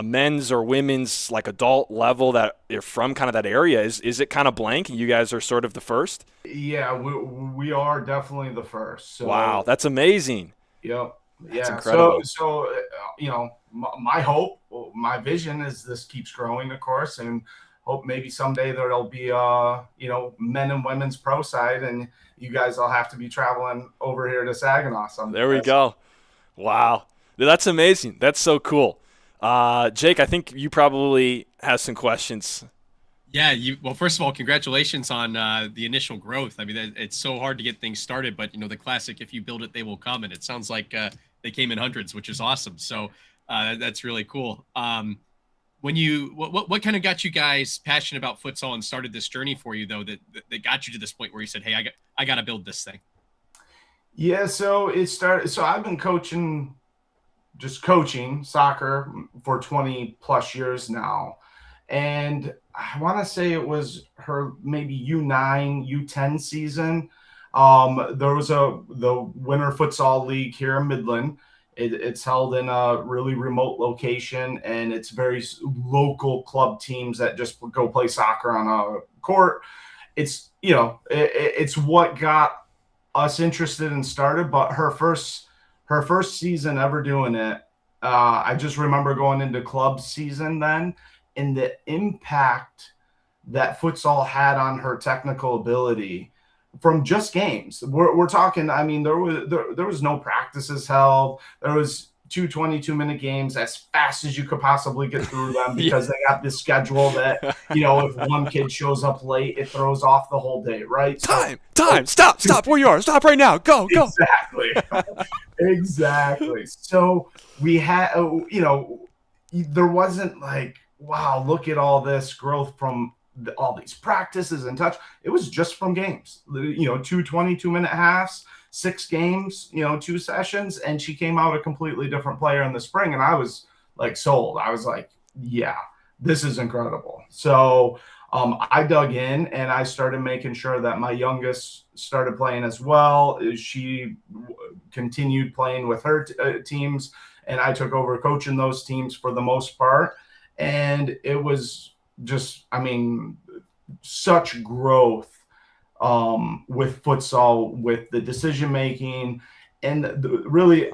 men's or women's adult level that are from kind of that area? Is it kind of blank? You guys are sort of the first? Yeah, we are definitely the first. So, Wow, that's amazing. Yep. That's yeah. incredible. So my hope, my vision is this keeps growing, of course, and hope maybe someday there'll be men and women's pro side, and you guys will have to be traveling over here to Saginaw someday. There we go. Wow, that's amazing. That's so cool. Jake, I think you probably have some questions. Yeah, well, first of all, congratulations on the initial growth. I mean, it's so hard to get things started, but the classic, if you build it, they will come. And it sounds like they came in hundreds, which is awesome. So that's really cool. What kind of got you guys passionate about futsal and started this journey for you, though, that got you to this point where you said, hey, I got to build this thing? Yeah, so it started. So I've been coaching soccer for 20 plus years now. And I want to say it was her maybe U9, U10 season. There was the Winter Futsal League here in Midland. It's held in a really remote location, and it's very local club teams that just go play soccer on a court. It's it's what got us interested and started. But her first season ever doing it, I just remember going into club season then, and the impact that futsal had on her technical ability from just games. We're talking, I mean, there was no practices held. There was 2 22-minute games as fast as you could possibly get through them because they got this schedule that, if one kid shows up late, it throws off the whole day, right? Time, stop where you are. Stop right now. Go. Exactly. Exactly. So we had, there wasn't like, wow, look at all this growth from all these practices and touch. It was just from games, 2 22-minute halves, 6 games, 2 sessions. And she came out a completely different player in the spring. And I was like sold. I was like, yeah, this is incredible. So I dug in and I started making sure that my youngest started playing as well. She continued playing with her teams, and I took over coaching those teams for the most part. And it was just, such growth with futsal, with the decision making, and really,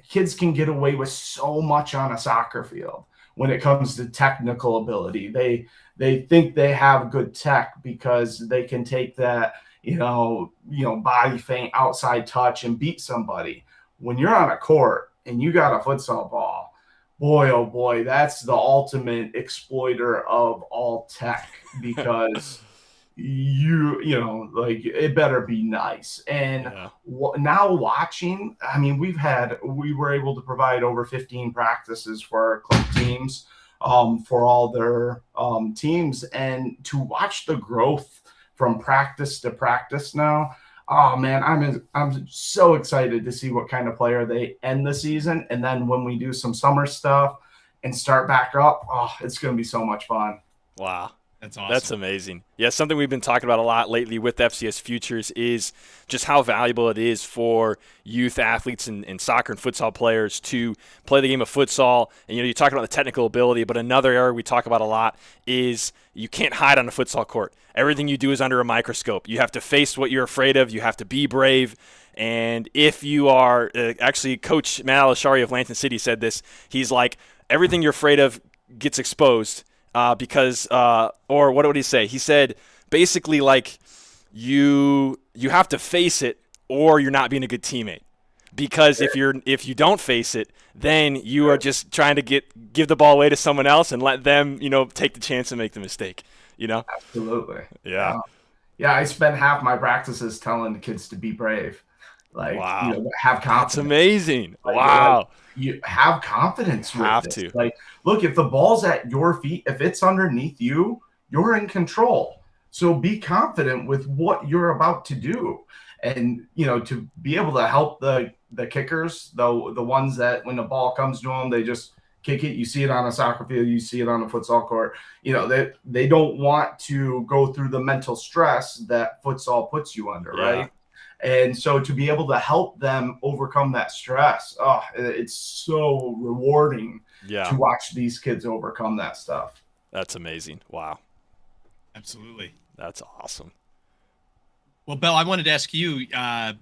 kids can get away with so much on a soccer field when it comes to technical ability. They think they have good tech because they can take that, body feint, outside touch, and beat somebody. When you're on a court and you got a futsal ball, boy, oh boy, that's the ultimate exploiter of all tech, because it better be nice. And now watching, we were able to provide over 15 practices for our club teams, for all their teams, and to watch the growth from practice to practice now, oh man, I'm so excited to see what kind of player they end the season. And then when we do some summer stuff and start back up, oh, it's going to be so much fun. Wow. That's awesome. That's amazing. Yeah, something we've been talking about a lot lately with FCS Futures is just how valuable it is for youth athletes and soccer and futsal players to play the game of futsal. And, you talk about the technical ability, but another area we talk about a lot is you can't hide on a futsal court. Everything you do is under a microscope. You have to face what you're afraid of. You have to be brave. And if you are actually Coach Matt Alashari of Lansing City said this, he's like, everything you're afraid of gets exposed. Because or what would he say? He said basically like you have to face it or you're not being a good teammate. Because if you don't face it, then you are just trying to give the ball away to someone else and let them, take the chance and make the mistake. Absolutely. Yeah. Yeah, I spend half my practices telling the kids to be brave. Like, wow. Have confidence. That's amazing. Like, wow. You have confidence with have this. to. Like, look, if the ball's at your feet, if it's underneath you, you're in control. So be confident with what you're about to do. And, to be able to help the kickers, the ones that when the ball comes to them, they just kick it. You see it on a soccer field. You see it on a futsal court. They don't want to go through the mental stress that futsal puts you under, right? And so to be able to help them overcome that stress, it's so rewarding to watch these kids overcome that stuff. That's amazing. Wow. Absolutely. That's awesome. Well, Bell, I wanted to ask you, let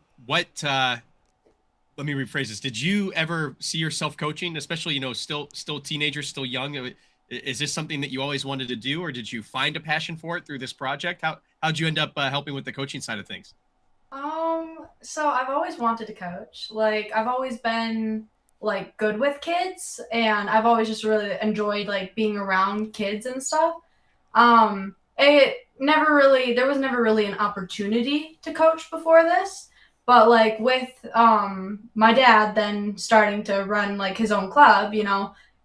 me rephrase this. Did you ever see yourself coaching, especially, still teenagers, still young? Is this something that you always wanted to do, or did you find a passion for it through this project? How'd you end up helping with the coaching side of things? So I've always wanted to coach. Like, I've always been like good with kids, and I've always just really enjoyed like being around kids and stuff. There was never really an opportunity to coach before this, but like with my dad then starting to run like his own club,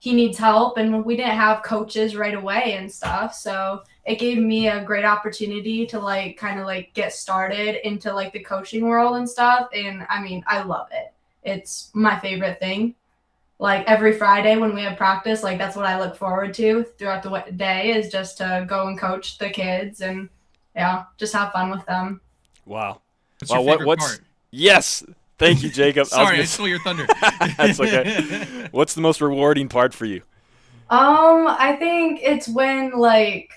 he needs help, and we didn't have coaches right away and stuff. So it gave me a great opportunity to like kind of like get started into like the coaching world and stuff. And I mean, I love it. It's my favorite thing. Like every Friday when we have practice, like that's what I look forward to throughout the day, is just to go and coach the kids and just have fun with them. Wow. What's your favorite part? Yes. Thank you, Jacob. Sorry, I stole your thunder. That's okay. What's the most rewarding part for you? I think it's when like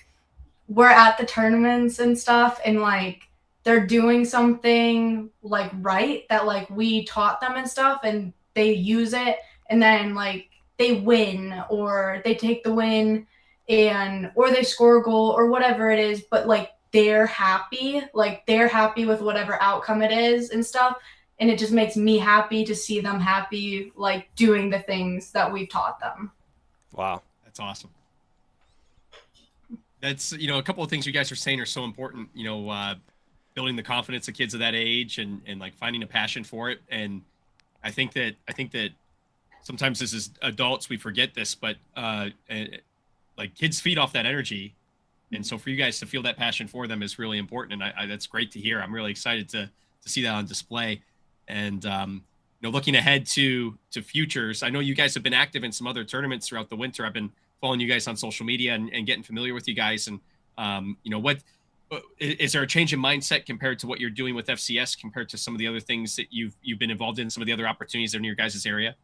we're at the tournaments and stuff, and like they're doing something like right that like we taught them and stuff, and they use it, and then like they win or they take the win or they score a goal or whatever it is, but like they're happy with whatever outcome it is and stuff. And it just makes me happy to see them happy, like doing the things that we've taught them. Wow. That's awesome. That's, a couple of things you guys are saying are so important, building the confidence of kids of that age and like finding a passion for it. And I think that sometimes as adults, we forget this, but like kids feed off that energy. And so for you guys to feel that passion for them is really important. And that's great to hear. I'm really excited to see that on display. And, looking ahead to futures, I know you guys have been active in some other tournaments throughout the winter. I've been following you guys on social media and getting familiar with you guys. And, what is there a change in mindset compared to what you're doing with FCS compared to some of the other things that you've been involved in, some of the other opportunities that are in your guys' area?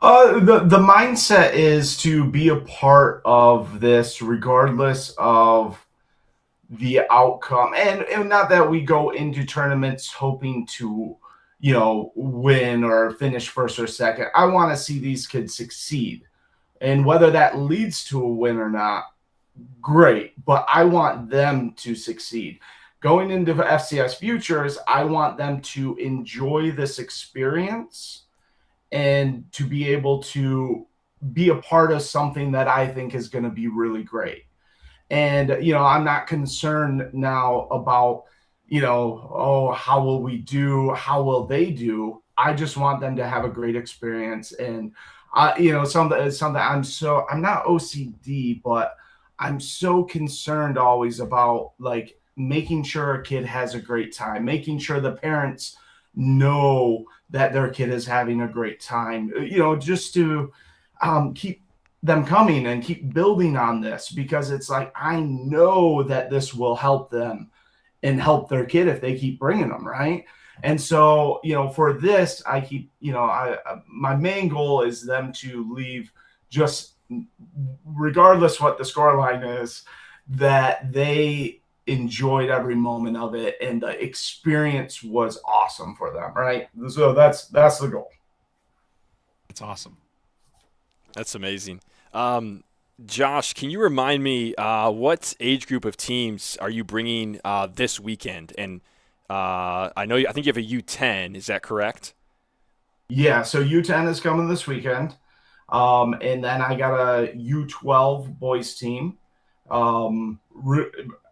The mindset is to be a part of this regardless of the outcome, and not that we go into tournaments hoping to win or finish first or second. I want to see these kids succeed, and whether that leads to a win or not, great, but I want them to succeed. Going into FCS Futures, I want them to enjoy this experience and to be able to be a part of something that I think is going to be really great. And, I'm not concerned now about, how will we do? How will they do? I just want them to have a great experience. And, something I'm not OCD, but I'm so concerned always about like making sure a kid has a great time, making sure the parents know that their kid is having a great time, just to keep them coming and keep building on this, because it's like, I know that this will help them and help their kid if they keep bringing them, right? And so, for this, I keep, my main goal is them to leave, just regardless what the scoreline is, that they enjoyed every moment of it and the experience was awesome for them, right? So that's the goal. That's awesome. That's amazing. Josh, can you remind me what age group of teams are you bringing this weekend? And I think you have a U10. Is that correct? Yeah, so U10 is coming this weekend, and then I got a U12 boys team,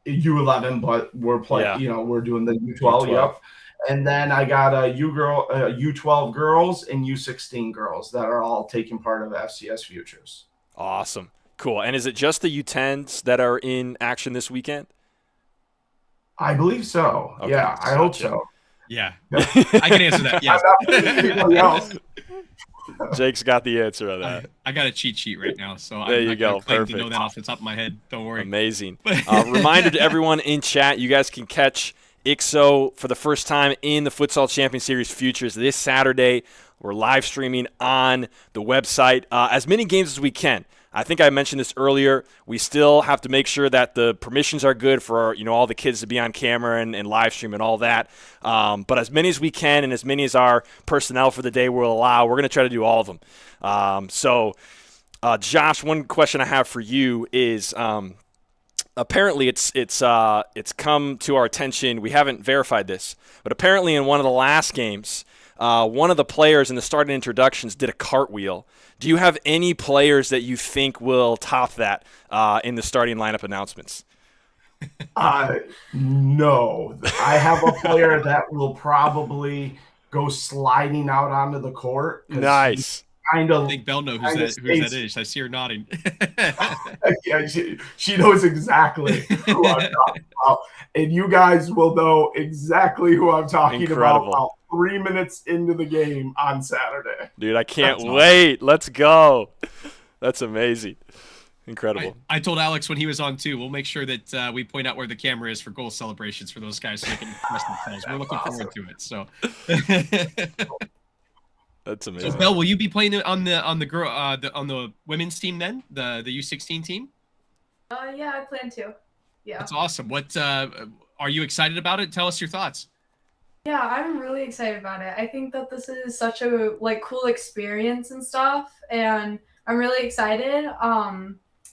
U11, but we're playing. Yeah. We're doing the U12. Yep. And then I got a U12 girls and U16 girls that are all taking part of FCS Futures. Awesome. Cool. And is it just the U10s that are in action this weekend? I believe so. Okay, yeah, I hope so. Yeah. I can answer that. Yes. Jake's got the answer on that. I got a cheat sheet right now, so there I'm you go. Perfect. To know that off the top of my head. Don't worry. Amazing. Reminder to everyone in chat, you guys can catch IXO for the first time in the Futsal Champions Series Futures this Saturday. We're live streaming on the website as many games as we can. I think I mentioned this earlier. We still have to make sure that the permissions are good for all the kids to be on camera and live stream and all that. But as many as we can and as many as our personnel for the day will allow, we're going to try to do all of them. Josh, one question I have for you is apparently it's come to our attention. We haven't verified this, but apparently in one of the last games, one of the players in the starting introductions did a cartwheel. Do you have any players that you think will top that in the starting lineup announcements? No. I have a player that will probably go sliding out onto the court. Nice. I think Belle knows who that is. I see her nodding. Yeah, she knows exactly who I'm talking about. And you guys will know exactly who I'm talking about 3 minutes into the game on Saturday. Dude, I can't wait. Awesome. Let's go. That's amazing. Incredible. I told Alex when he was on too, we'll make sure that we point out where the camera is for goal celebrations for those guys so they can impress themselves. We're looking forward to it. So that's amazing. So Belle, will you be playing on the women's team then? The U16 team? Yeah, I plan to. Yeah. That's awesome. What are you excited about it? Tell us your thoughts. Yeah, I'm really excited about it. I think that this is such a cool experience and stuff, and I'm really excited.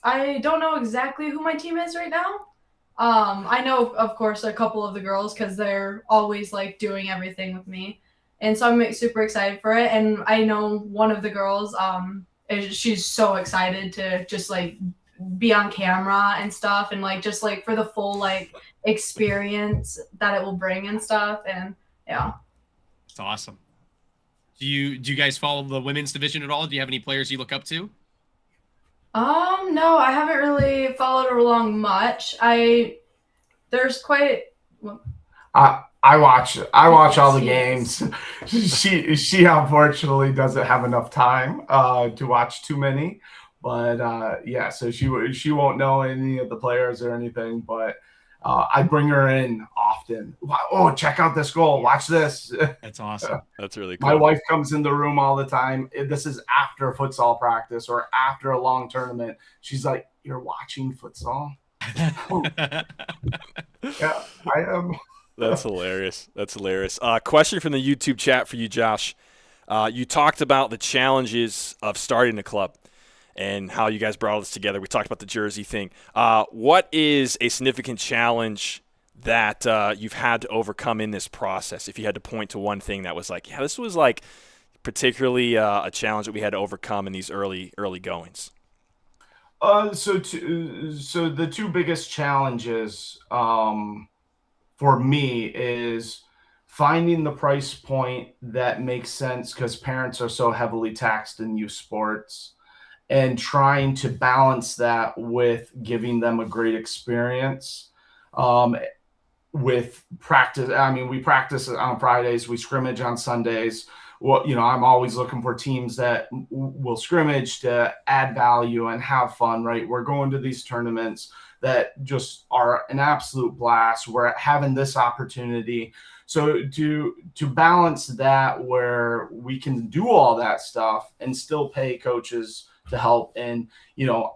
I don't know exactly who my team is right now. I know, of course, a couple of the girls because they're always doing everything with me, and so I'm super excited for it. And I know one of the girls, she's so excited to just be on camera and stuff, and just for the full experience that it will bring and stuff. And yeah, it's awesome. Do you guys follow the women's division at all? Do you have any players you look up to? No, I haven't really followed her along much. There's quite. I watch all the games. She unfortunately doesn't have enough time to watch too many, but yeah, so she won't know any of the players or anything, but I bring her in often. Oh, check out this goal. Watch this. That's awesome. That's really cool. My wife comes in the room all the time. This is after futsal practice or after a long tournament. She's like, "You're watching futsal?" Yeah, I am. That's hilarious. That's hilarious. Question from the YouTube chat for you, Josh. You talked about the challenges of starting a club and how you guys brought all this together. We talked about the jersey thing. What is a significant challenge that you've had to overcome in this process? If you had to point to one thing that was this was particularly a challenge that we had to overcome in these early goings. So the two biggest challenges for me is finding the price point that makes sense because parents are so heavily taxed in youth sports, and trying to balance that with giving them a great experience. with practice. I mean, we practice on Fridays, we scrimmage on Sundays. Well, I'm always looking for teams that will scrimmage to add value and have fun, right? We're going to these tournaments that just are an absolute blast. We're having this opportunity. So to balance that, where we can do all that stuff and still pay coaches to help and,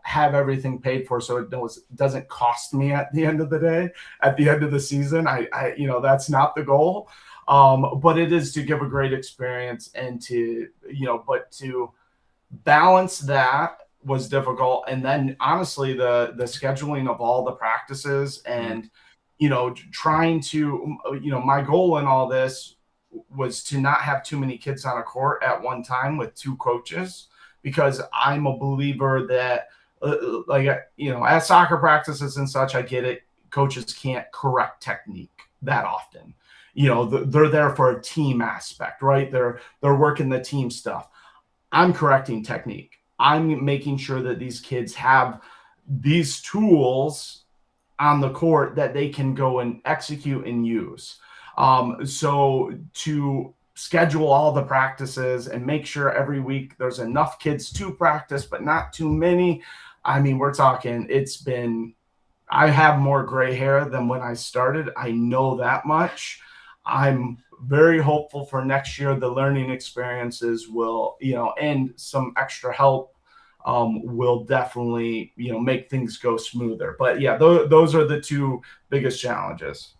have everything paid for, so it doesn't cost me at the end of the day, at the end of the season. I that's not the goal. But it is to give a great experience and to, but to balance that was difficult. And then honestly, the scheduling of all the practices and, trying to, my goal in all this was to not have too many kids on a court at one time with two coaches, because I'm a believer that at soccer practices and such, I get it. Coaches can't correct technique that often. They're there for a team aspect, right? They're working the team stuff. I'm correcting technique. I'm making sure that these kids have these tools on the court that they can go and execute and use. So to schedule all the practices and make sure every week there's enough kids to practice, but not too many. I mean, we're talking, I have more gray hair than when I started. I know that much. I'm very hopeful for next year. The learning experiences will, and some extra help will definitely, make things go smoother. But yeah, those are the two biggest challenges.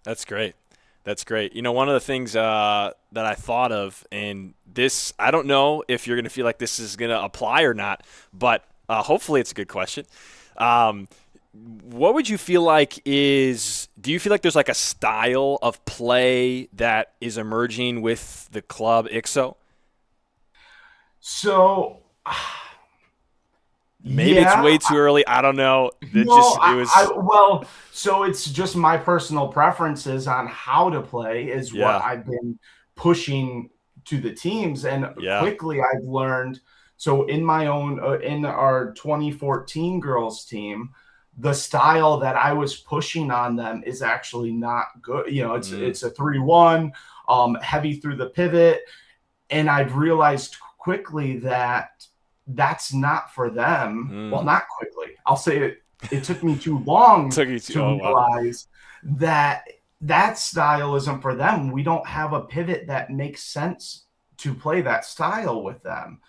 That's great. That's great. One of the things that I thought of, and this, I don't know if you're going to feel like this is going to apply or not, but hopefully it's a good question. What would you feel like do you feel like there's like a style of play that is emerging with the club IXO? So maybe it's way too early. I don't know. So it's just my personal preferences on how to play is what I've been pushing to the teams. And quickly I've learned, so in my own, in our 2014 girls team, the style that I was pushing on them is actually not good. It's a 3-1, heavy through the pivot. And I've realized quickly that that's not for them. Well, not quickly. I'll say it took me too long to realize that style isn't for them. We don't have a pivot that makes sense to play that style with them.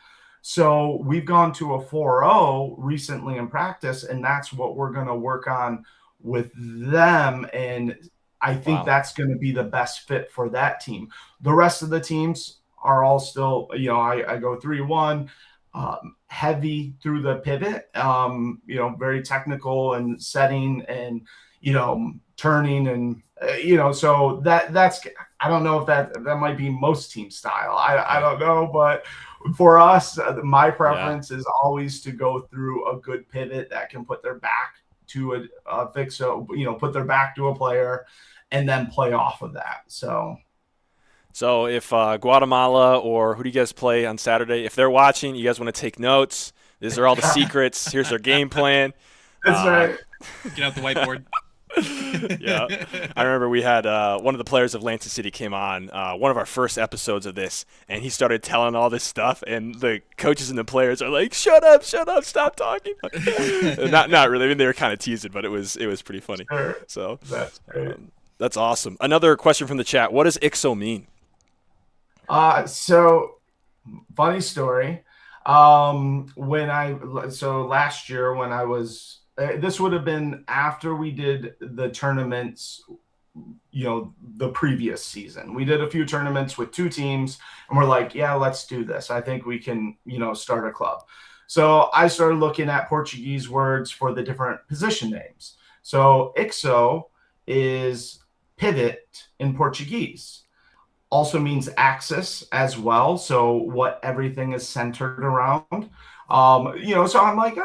So we've gone to a 4-0 recently in practice, and that's what we're going to work on with them. And I think that's going to be the best fit for that team. The rest of the teams are all still, I go 3-1, heavy through the pivot, very technical and setting and, turning and, so that's, I don't know if that might be most team style. I don't know, but for us, my preference is always to go through a good pivot that can put their back to a fix, so put their back to a player and then play off of that. So if Guatemala, or who do you guys play on Saturday? If they're watching, you guys want to take notes. These are all the secrets. Here's their game plan. That's right. Get out the whiteboard. Yeah, I remember we had one of the players of Lansing City came on one of our first episodes of this, and he started telling all this stuff, and the coaches and the players are like, "Shut up, stop talking." Not really. I mean, they were kind of teasing, but it was pretty funny. Sure. So that's great. That's awesome. Another question from the chat: what does IXO mean? So funny story. Last year when I was. This would have been after we did the tournaments, the previous season. We did a few tournaments with two teams, and we're like, yeah, let's do this. I think we can, start a club. So I started looking at Portuguese words for the different position names. So IXO is pivot in Portuguese. Also means axis as well. So what everything is centered around. So I'm like,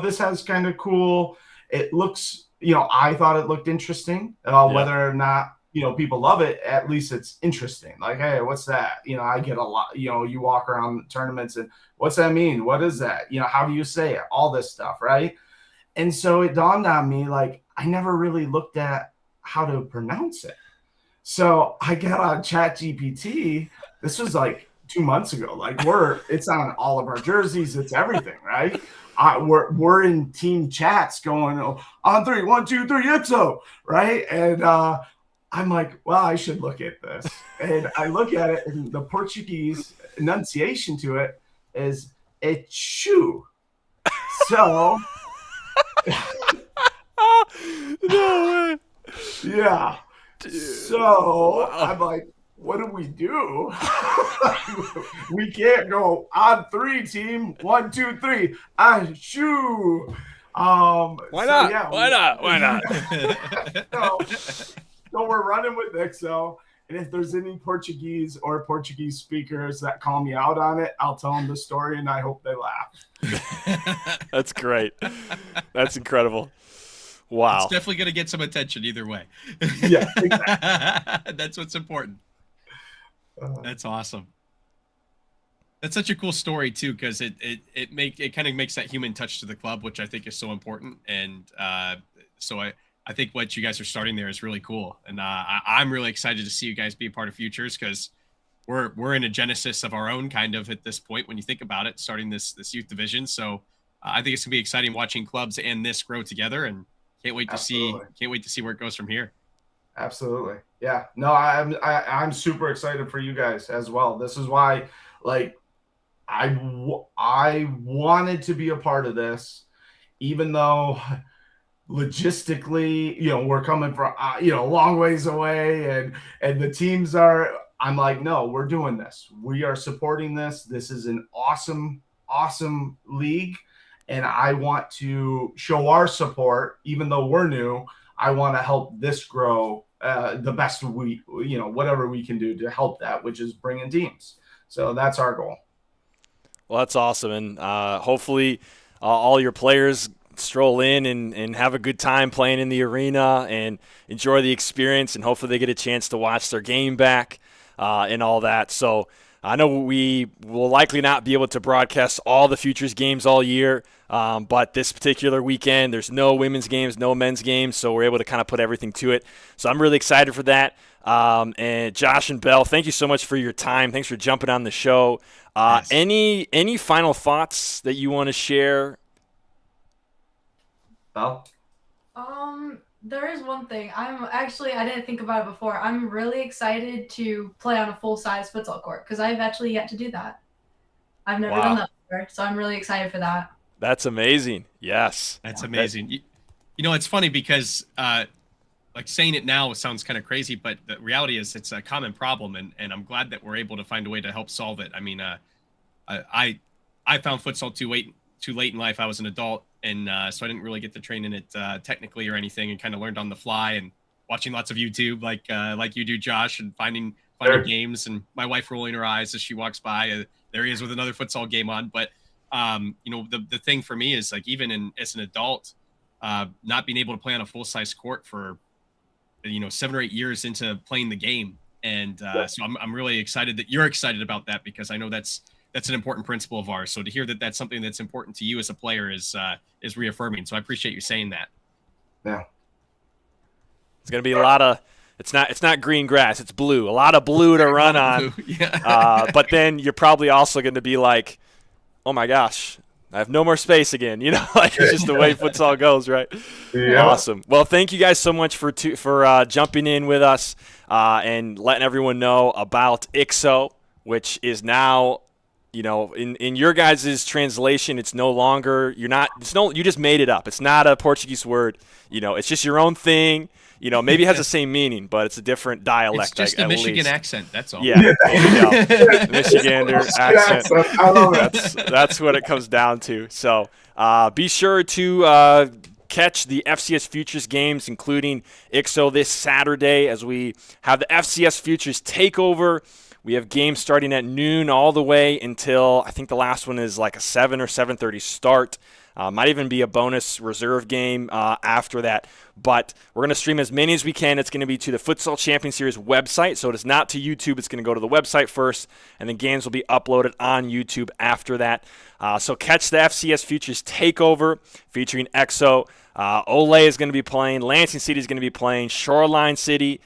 this has kind of cool. It looks, I thought it looked interesting. Whether or not, people love it, at least it's interesting. Like, hey, what's that? I get a lot, you walk around tournaments and what's that mean? What is that? How do you say it? All this stuff, right? And so it dawned on me, like, I never really looked at how to pronounce it. So I got on ChatGPT. This was like 2 months ago. Like it's on all of our jerseys. It's everything, right? We're in team chats going on 3, 1, 2, 3, IXO, right? And I'm like, well, I should look at this. And I look at it, and the Portuguese enunciation to it is "echu." So, No way. yeah. So I'm like, what do we do? We can't go on 3, team. 1, 2, 3. Shoo. Why not? Yeah, Why not? Why not? So we're running with IXO. And if there's any Portuguese or Portuguese speakers that call me out on it, I'll tell them the story, and I hope they laugh. That's great. That's incredible. Wow. It's definitely going to get some attention either way. Yeah, exactly. That's what's important. That's awesome. That's such a cool story too, because it kind of makes that human touch to the club, which I think is so important. And so I think what you guys are starting there is really cool, and I'm really excited to see you guys be a part of Futures, because we're in a genesis of our own kind of at this point when you think about it, starting this youth division. So I think it's gonna be exciting watching clubs and this grow together, and can't wait to see where it goes from here. Absolutely. Yeah. No, I'm super excited for you guys as well. This is why, like, I wanted to be a part of this, even though logistically, we're coming from, a long ways away, and the teams are, I'm like, no, we're doing this. We are supporting this. This is an awesome, awesome league. And I want to show our support, even though we're new. I want to help this grow the best whatever we can do to help that, which is bringing teams. So that's our goal. Well, that's awesome. And hopefully all your players stroll in and have a good time playing in the arena and enjoy the experience, and hopefully they get a chance to watch their game back and all that. So I know we will likely not be able to broadcast all the Futures games all year, but this particular weekend there's no women's games, no men's games, so we're able to kind of put everything to it. So I'm really excited for that. And Josh and Belle, thank you so much for your time. Thanks for jumping on the show. Yes. Any final thoughts that you want to share? Belle? There is one thing. I didn't think about it before. I'm really excited to play on a full-size futsal court, because I've actually yet to do that. I've never done that before, so I'm really excited for that. That's amazing. Yes. That's amazing. It's funny because like saying it now sounds kind of crazy, but the reality is it's a common problem, and I'm glad that we're able to find a way to help solve it. I mean, I found futsal too late in life. I was an adult, and so I didn't really get to train in it technically or anything, and kind of learned on the fly and watching lots of YouTube like you do, Josh, and finding games, and my wife rolling her eyes as she walks by. There he is with another futsal game on. But the thing for me is, like, even as an adult, not being able to play on a full-size court for 7 or 8 years into playing the game, and so I'm really excited that you're excited about that, because I know that's an important principle of ours. So to hear that that's something that's important to you as a player is reaffirming. So I appreciate you saying that. Yeah. It's going to be a lot of, it's not green grass, it's blue. A lot of blue to run on. Yeah. But then you're probably also going to be like, oh my gosh, I have no more space again. Like, it's just the way futsal goes, right? Yeah. Awesome. Well, thank you guys so much for jumping in with us and letting everyone know about IXO, which is now, in your guys' translation, it's no longer, you just made it up. It's not a Portuguese word. It's just your own thing. Maybe it has the same meaning, but it's a different dialect. It's just the Michigan accent. That's all. Yeah, there you go. Michigander accent. I love it. That's what it comes down to. So be sure to catch the FCS Futures games, including IXO this Saturday, as we have the FCS Futures Takeover. We have games starting at noon all the way until, I think the last one is like a 7 or 7:30 start. Might even be a bonus reserve game after that. But we're going to stream as many as we can. It's going to be to the Futsal Champions Series website. So it is not to YouTube. It's going to go to the website first, and then games will be uploaded on YouTube after that. So catch the FCS Futures Takeover featuring EXO. Ole is going to be playing. Lansing City is going to be playing. Shoreline City,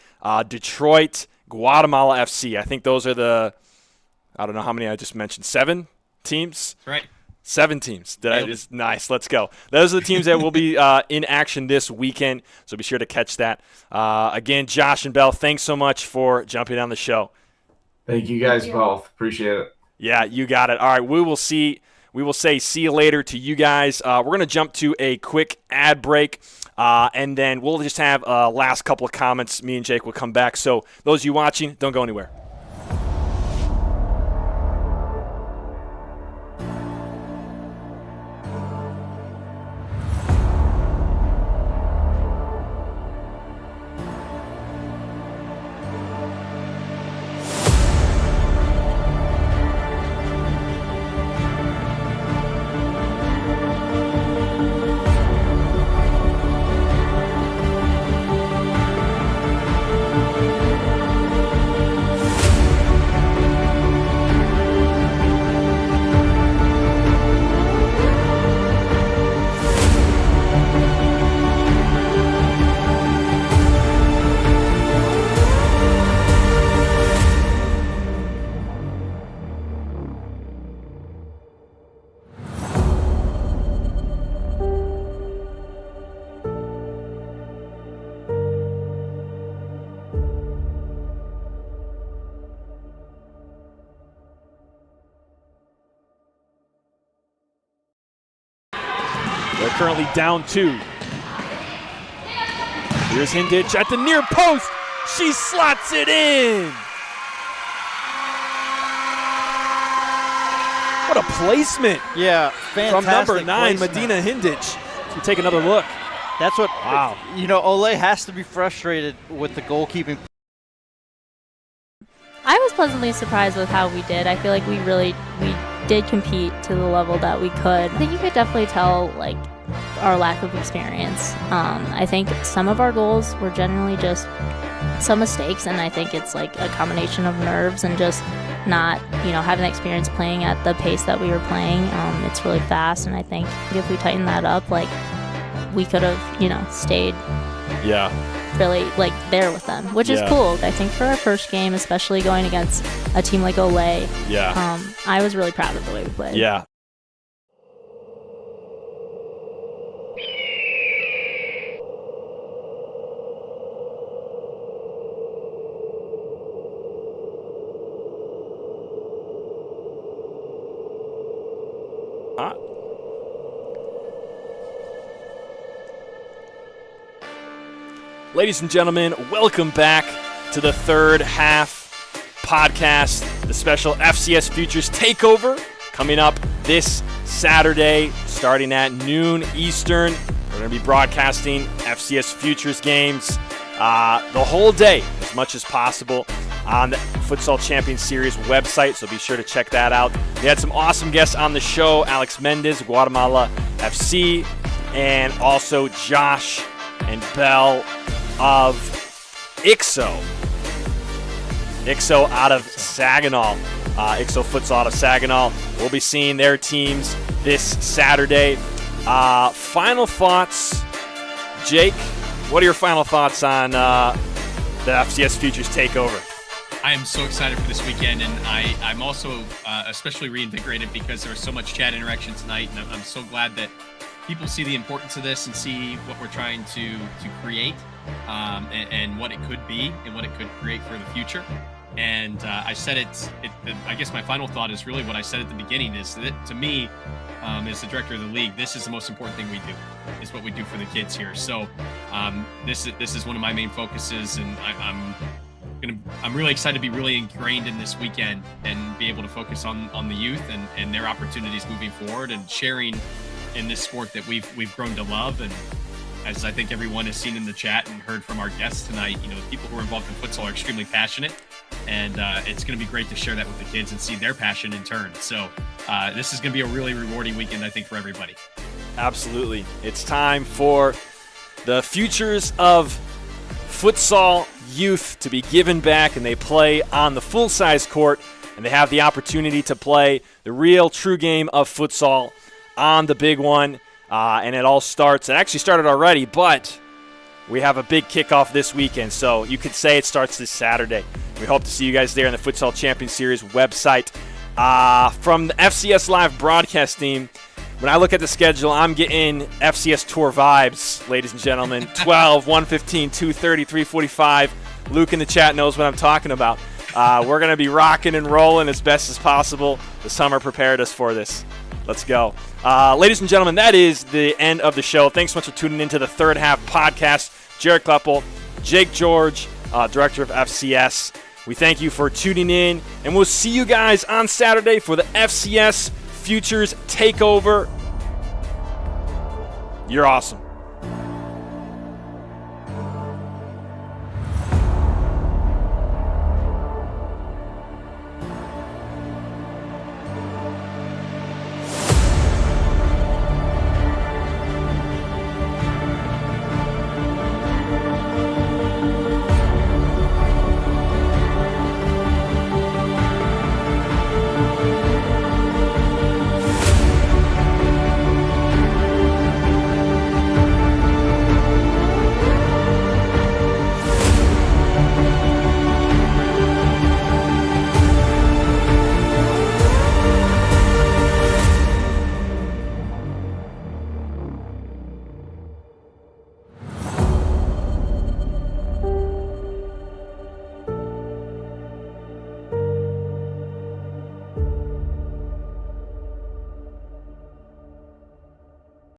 Detroit, Guatemala FC. I think those are the, I don't know how many I just mentioned, 7 teams? Right. 7 teams. Nice. Let's go. Those are the teams that will be in action this weekend, so be sure to catch that. Again, Josh and Bell, thanks so much for jumping on the show. Thank you guys both. Appreciate it. Yeah, you got it. All right, we will say see you later to you guys. We're going to jump to a quick ad break, and then we'll just have last couple of comments. Me and Jake will come back. So those of you watching, don't go anywhere. They're currently down 2. Here's Hindich at the near post. She slots it in. What a placement. Yeah, fantastic. From number 9, placement. Medina Hindich. So take another look. That's what, wow. Ole has to be frustrated with the goalkeeping. I was pleasantly surprised with how we did. I feel like we did compete to the level that we could. I think you could definitely tell our lack of experience. I think some of our goals were generally just some mistakes, and I think it's a combination of nerves and just not having the experience playing at the pace that we were playing. It's really fast, and I think if we tighten that up, we could have stayed really there with them, which is cool. I think for our first game, especially going against a team like Ole, I was really proud of the way we played. Yeah. Ladies and gentlemen, welcome back to the third half podcast, the special FCS Futures Takeover, coming up this Saturday, starting at noon Eastern. We're going to be broadcasting FCS Futures games the whole day, as much as possible, on the Futsal Champions Series website, so be sure to check that out. We had some awesome guests on the show, Alex Mendez, Guatemala FC, and also Josh and Bell of IXO. IXO out of Saginaw. IXO Futsal out of Saginaw. We'll be seeing their teams this Saturday. Final thoughts, Jake, what are your final thoughts on the FCS Futures Takeover? I am so excited for this weekend, and I'm also especially reinvigorated because there was so much chat interaction tonight, and I'm so glad that people see the importance of this and see what we're trying to create, and what it could be and what it could create for the future. And I said I guess my final thought is really what I said at the beginning, is that to me, as the director of the league, this is the most important thing we do, is what we do for the kids here. So this is one of my main focuses, and I'm really excited to be really ingrained in this weekend and be able to focus on the youth and their opportunities moving forward, and sharing in this sport that we've grown to love. And as I think everyone has seen in the chat and heard from our guests tonight, the people who are involved in futsal are extremely passionate, and it's going to be great to share that with the kids and see their passion in turn. So this is going to be a really rewarding weekend, I think, for everybody. Absolutely. It's time for the futures of futsal youth to be given back, and they play on the full-size court, and they have the opportunity to play the real true game of futsal on the big one. And it all starts. It actually started already, but we have a big kickoff this weekend, so you could say it starts this Saturday. We hope to see you guys there in the Futsal Champions Series website. From the FCS Live broadcast team, when I look at the schedule, I'm getting FCS Tour vibes, ladies and gentlemen. 12, 115, 230, 345. Luke in the chat knows what I'm talking about. We're going to be rocking and rolling as best as possible. The summer prepared us for this. Let's go. Ladies and gentlemen, that is the end of the show. Thanks so much for tuning into the Third Half podcast. Jared Kleppel, Jake George, Director of FCS. We thank you for tuning in, and we'll see you guys on Saturday for the FCS Futures Takeover. You're awesome.